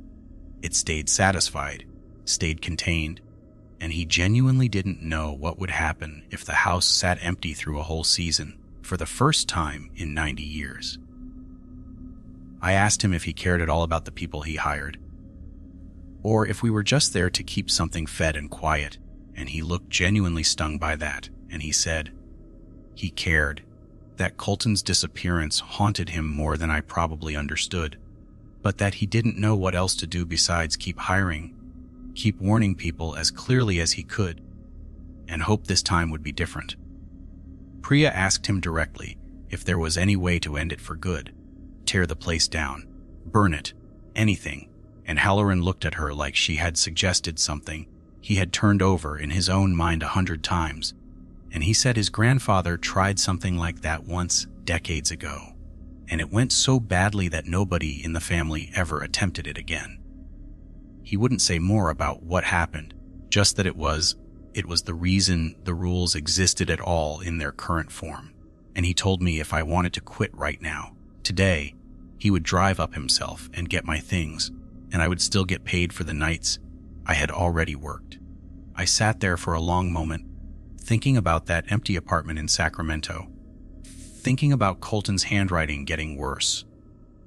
S1: it stayed satisfied, stayed contained, and he genuinely didn't know what would happen if the house sat empty through a whole season for the first time in 90 years. I asked him if he cared at all about the people he hired, or if we were just there to keep something fed and quiet, and he looked genuinely stung by that, and he said he cared, that Colton's disappearance haunted him more than I probably understood, but that he didn't know what else to do besides keep hiring, keep warning people as clearly as he could, and hope this time would be different. Priya asked him directly if there was any way to end it for good, tear the place down, burn it, anything, and Halloran looked at her like she had suggested something he had turned over in his own mind 100 times, and he said his grandfather tried something like that once decades ago, and it went so badly that nobody in the family ever attempted it again. He wouldn't say more about what happened, just that it was the reason the rules existed at all in their current form, and he told me if I wanted to quit right now, today, he would drive up himself and get my things, and I would still get paid for the nights I had already worked. I sat there for a long moment, thinking about that empty apartment in Sacramento, thinking about Colton's handwriting getting worse,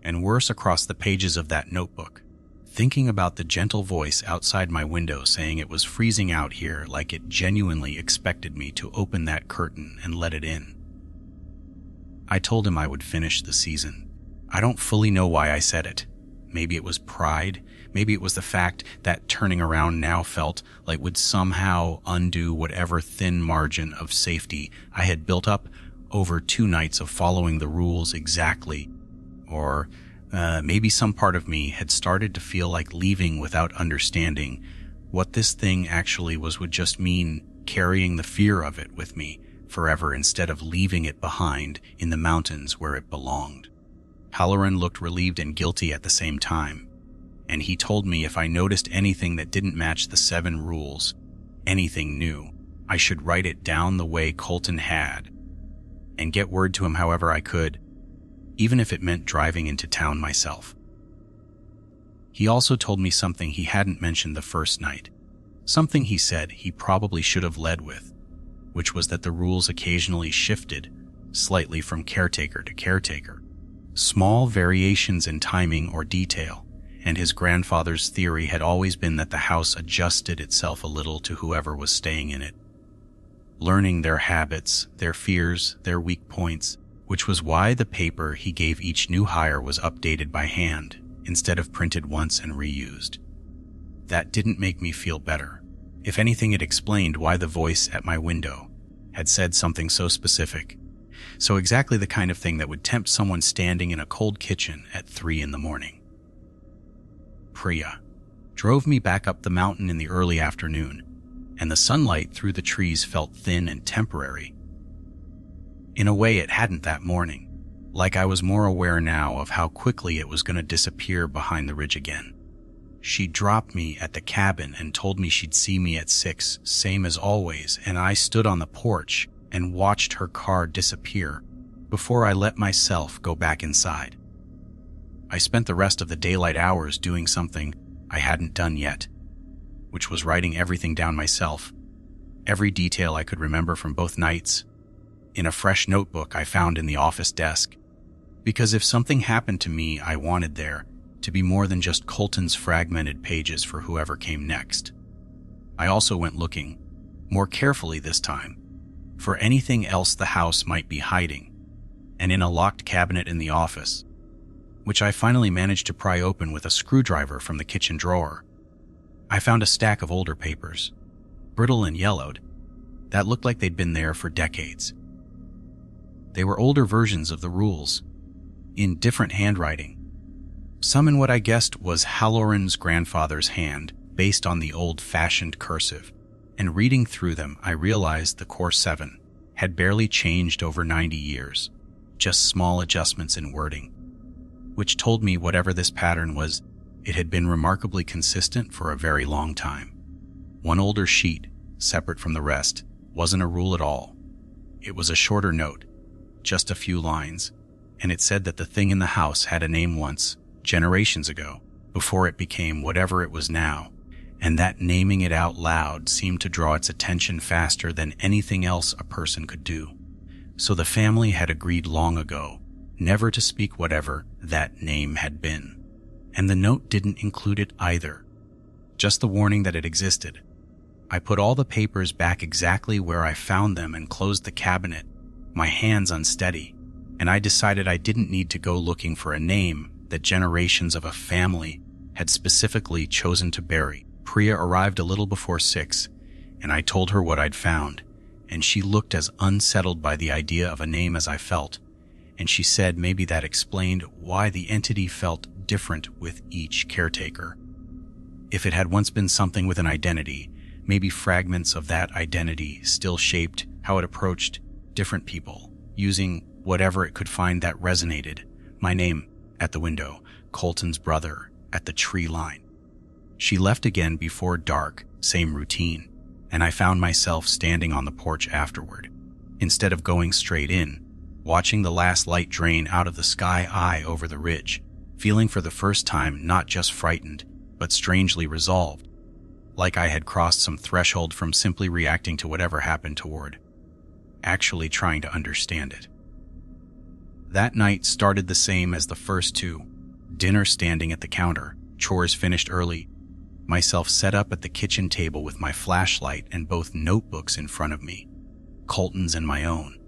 S1: and worse across the pages of that notebook, thinking about the gentle voice outside my window saying it was freezing out here like it genuinely expected me to open that curtain and let it in. I told him I would finish the season. I don't fully know why I said it. Maybe it was pride. Maybe it was the fact that turning around now felt like would somehow undo whatever thin margin of safety I had built up over 2 nights of following the rules exactly. Or maybe some part of me had started to feel like leaving without understanding what this thing actually would just mean, carrying the fear of it with me forever instead of leaving it behind in the mountains where it belonged. Halloran looked relieved and guilty at the same time, and he told me if I noticed anything that didn't match the 7 rules, anything new, I should write it down the way Colton had, and get word to him however I could, even if it meant driving into town myself. He also told me something he hadn't mentioned the first night, something he said he probably should have led with, which was that the rules occasionally shifted slightly from caretaker to caretaker. Small variations in timing or detail, and his grandfather's theory had always been that the house adjusted itself a little to whoever was staying in it, learning their habits, their fears, their weak points, which was why the paper he gave each new hire was updated by hand instead of printed once and reused. That didn't make me feel better. If anything, it explained why the voice at my window had said something so specific, so exactly the kind of thing that would tempt someone standing in a cold kitchen at 3 in the morning. Priya drove me back up the mountain in the early afternoon, and the sunlight through the trees felt thin and temporary. In a way, it hadn't that morning, like I was more aware now of how quickly it was going to disappear behind the ridge again. She dropped me at the cabin and told me she'd see me at 6, same as always, and I stood on the porch and watched her car disappear before I let myself go back inside. I spent the rest of the daylight hours doing something I hadn't done yet, which was writing everything down myself, every detail I could remember from both nights, in a fresh notebook I found in the office desk. Because if something happened to me, I wanted there to be more than just Colton's fragmented pages for whoever came next. I also went looking, more carefully this time, for anything else the house might be hiding, and in a locked cabinet in the office, which I finally managed to pry open with a screwdriver from the kitchen drawer, I found a stack of older papers, brittle and yellowed, that looked like they'd been there for decades. They were older versions of the rules, in different handwriting, some in what I guessed was Halloran's grandfather's hand, based on the old-fashioned cursive, and reading through them I realized the core 7 had barely changed over 90 years, just small adjustments in wording, which told me whatever this pattern was, it had been remarkably consistent for a very long time. One older sheet, separate from the rest, wasn't a rule at all. It was a shorter note, just a few lines, and it said that the thing in the house had a name once, generations ago, before it became whatever it was now, and that naming it out loud seemed to draw its attention faster than anything else a person could do. So the family had agreed long ago never to speak whatever that name had been. And the note didn't include it either, just the warning that it existed. I put all the papers back exactly where I found them and closed the cabinet, my hands unsteady, and I decided I didn't need to go looking for a name that generations of a family had specifically chosen to bury. Priya arrived a little before 6, and I told her what I'd found, and she looked as unsettled by the idea of a name as I felt, and she said maybe that explained why the entity felt different with each caretaker. If it had once been something with an identity, maybe fragments of that identity still shaped how it approached different people, using whatever it could find that resonated. My name at the window, Colton's brother at the tree line. She left again before dark, same routine, and I found myself standing on the porch afterward. Instead of going straight in, watching the last light drain out of the sky eye over the ridge, feeling for the first time not just frightened, but strangely resolved, like I had crossed some threshold from simply reacting to whatever happened toward actually trying to understand it. That night started the same as the first 2. Dinner standing at the counter, chores finished early, myself set up at the kitchen table with my flashlight and both notebooks in front of me, Colton's and my own,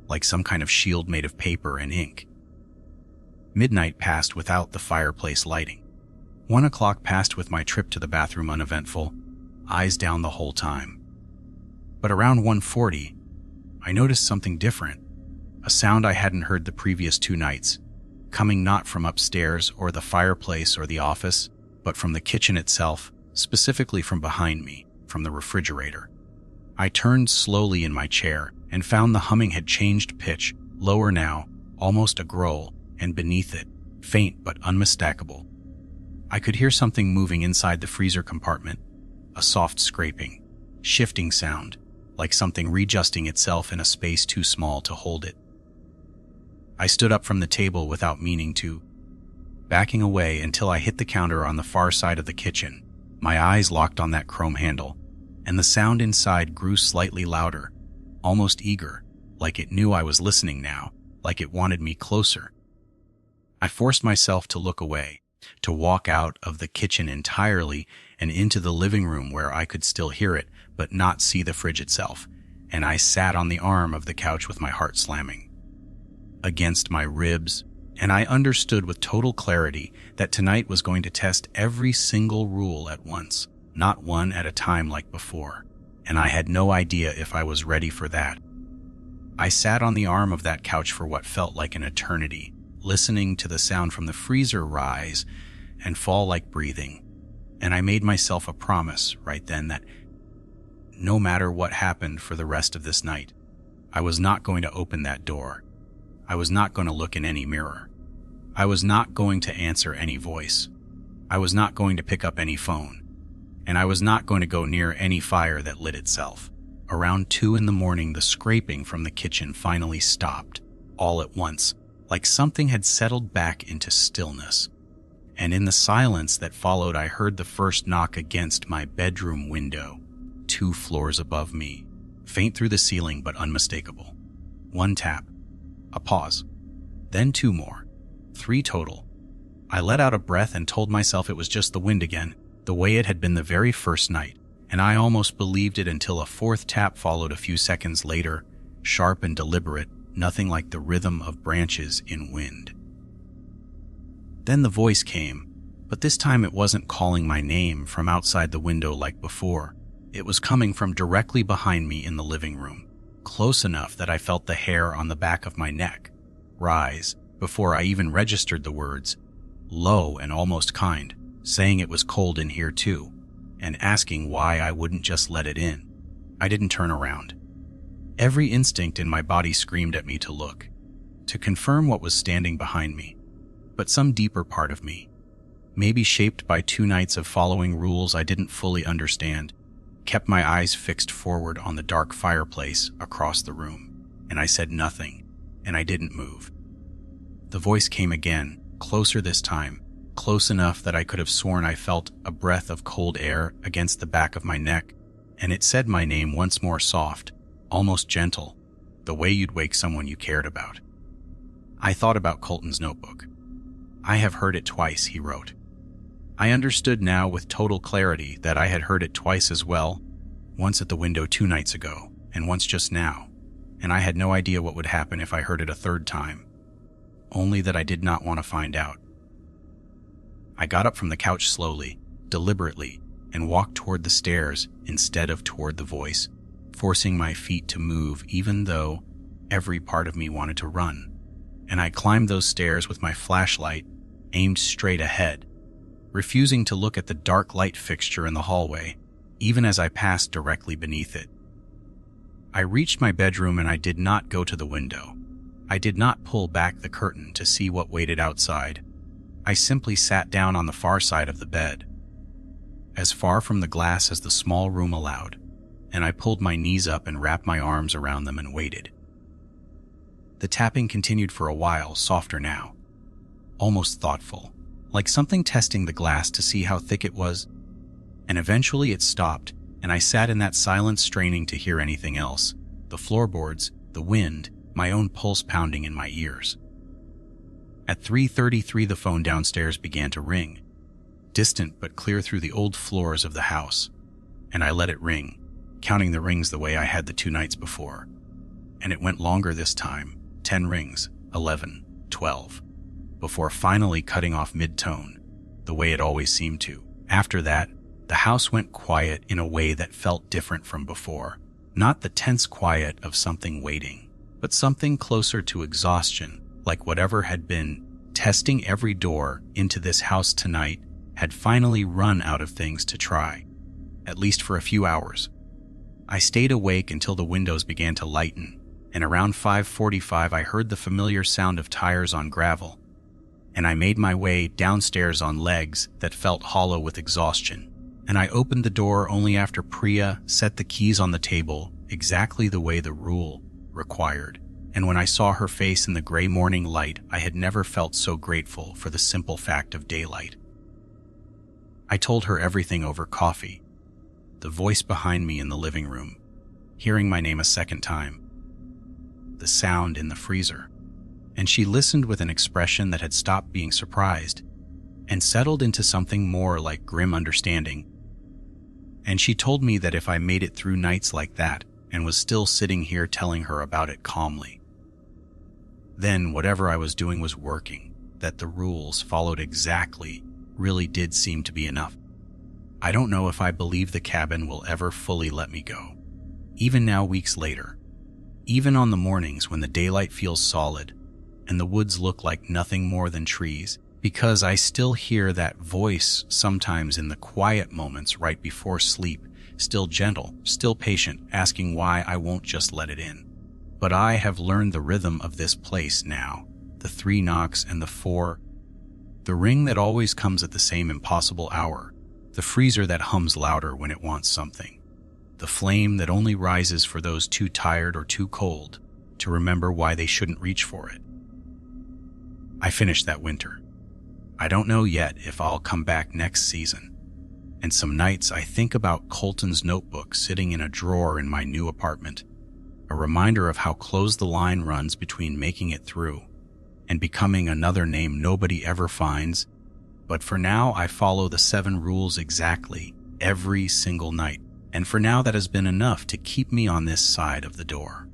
S1: like some kind of shield made of paper and ink. Midnight passed without the fireplace lighting. 1 o'clock passed with my trip to the bathroom uneventful, eyes down the whole time. But around 1:40, I noticed something different. A sound I hadn't heard the previous 2 nights, coming not from upstairs or the fireplace or the office, but from the kitchen itself, specifically from behind me, from the refrigerator. I turned slowly in my chair and found the humming had changed pitch, lower now, almost a growl, and beneath it, faint but unmistakable, I could hear something moving inside the freezer compartment, a soft scraping, shifting sound, like something readjusting itself in a space too small to hold it. I stood up from the table without meaning to, backing away until I hit the counter on the far side of the kitchen. My eyes locked on that chrome handle, and the sound inside grew slightly louder, almost eager, like it knew I was listening now, like it wanted me closer. I forced myself to look away, to walk out of the kitchen entirely and into the living room where I could still hear it, but not see the fridge itself, and I sat on the arm of the couch with my heart slamming against my ribs, and I understood with total clarity that tonight was going to test every single rule at once, not one at a time like before, and I had no idea if I was ready for that. I sat on the arm of that couch for what felt like an eternity, listening to the sound from the freezer rise and fall like breathing, and I made myself a promise right then that no matter what happened for the rest of this night, I was not going to open that door. I was not going to look in any mirror. I was not going to answer any voice. I was not going to pick up any phone. And I was not going to go near any fire that lit itself. Around 2 a.m, the scraping from the kitchen finally stopped, all at once, like something had settled back into stillness. And in the silence that followed, I heard the first knock against my bedroom window, 2 floors above me, faint through the ceiling but unmistakable. 1 tap, a pause, then 2 more, 3 total. I let out a breath and told myself it was just the wind again, the way it had been the very first night, and I almost believed it until a 4th tap followed a few seconds later, sharp and deliberate, nothing like the rhythm of branches in wind. Then the voice came, but this time it wasn't calling my name from outside the window like before. It was coming from directly behind me in the living room, close enough that I felt the hair on the back of my neck rise before I even registered the words, low and almost kind, saying it was cold in here too, and asking why I wouldn't just let it in. I didn't turn around. Every instinct in my body screamed at me to look, to confirm what was standing behind me. But some deeper part of me, maybe shaped by 2 nights of following rules I didn't fully understand, kept my eyes fixed forward on the dark fireplace across the room, and I said nothing, and I didn't move. The voice came again, closer this time, close enough that I could have sworn I felt a breath of cold air against the back of my neck, and it said my name once more, soft, almost gentle, the way you'd wake someone you cared about. I thought about Colton's notebook. I have heard it twice, he wrote. I understood now with total clarity that I had heard it twice as well, once at the window 2 nights ago, and once just now, and I had no idea what would happen if I heard it a 3rd time, only that I did not want to find out. I got up from the couch slowly, deliberately, and walked toward the stairs instead of toward the voice, forcing my feet to move even though every part of me wanted to run. And I climbed those stairs with my flashlight aimed straight ahead, refusing to look at the dark light fixture in the hallway, even as I passed directly beneath it. I reached my bedroom and I did not go to the window. I did not pull back the curtain to see what waited outside. I simply sat down on the far side of the bed, as far from the glass as the small room allowed, and I pulled my knees up and wrapped my arms around them and waited. The tapping continued for a while, softer now, almost thoughtful, like something testing the glass to see how thick it was, and eventually it stopped, and I sat in that silence straining to hear anything else, the floorboards, the wind, my own pulse pounding in my ears. At 3:33 the phone downstairs began to ring, distant but clear through the old floors of the house, and I let it ring, counting the rings the way I had the 2 nights before, and it went longer this time, 10 rings, 11, 12, before finally cutting off mid-tone, the way it always seemed to. After that, the house went quiet in a way that felt different from before, not the tense quiet of something waiting, but something closer to exhaustion, like whatever had been testing every door into this house tonight had finally run out of things to try, at least for a few hours. I stayed awake until the windows began to lighten, and around 5:45 I heard the familiar sound of tires on gravel, and I made my way downstairs on legs that felt hollow with exhaustion. And I opened the door only after Priya set the keys on the table exactly the way the rule required. And when I saw her face in the gray morning light, I had never felt so grateful for the simple fact of daylight. I told her everything over coffee, the voice behind me in the living room, hearing my name a second time, the sound in the freezer. And she listened with an expression that had stopped being surprised and settled into something more like grim understanding. And she told me that if I made it through nights like that and was still sitting here telling her about it calmly, then whatever I was doing was working, that the rules followed exactly really did seem to be enough. I don't know if I believe the cabin will ever fully let me go. Even now, weeks later, even on the mornings when the daylight feels solid and the woods look like nothing more than trees, because I still hear that voice sometimes in the quiet moments right before sleep, still gentle, still patient, asking why I won't just let it in. But I have learned the rhythm of this place now, the 3 knocks and the 4, the ring that always comes at the same impossible hour, the freezer that hums louder when it wants something, the flame that only rises for those too tired or too cold to remember why they shouldn't reach for it. I finished that winter. I don't know yet if I'll come back next season. And some nights I think about Colton's notebook sitting in a drawer in my new apartment, a reminder of how close the line runs between making it through and becoming another name nobody ever finds. But for now, I follow the 7 rules exactly every single night. And for now, that has been enough to keep me on this side of the door.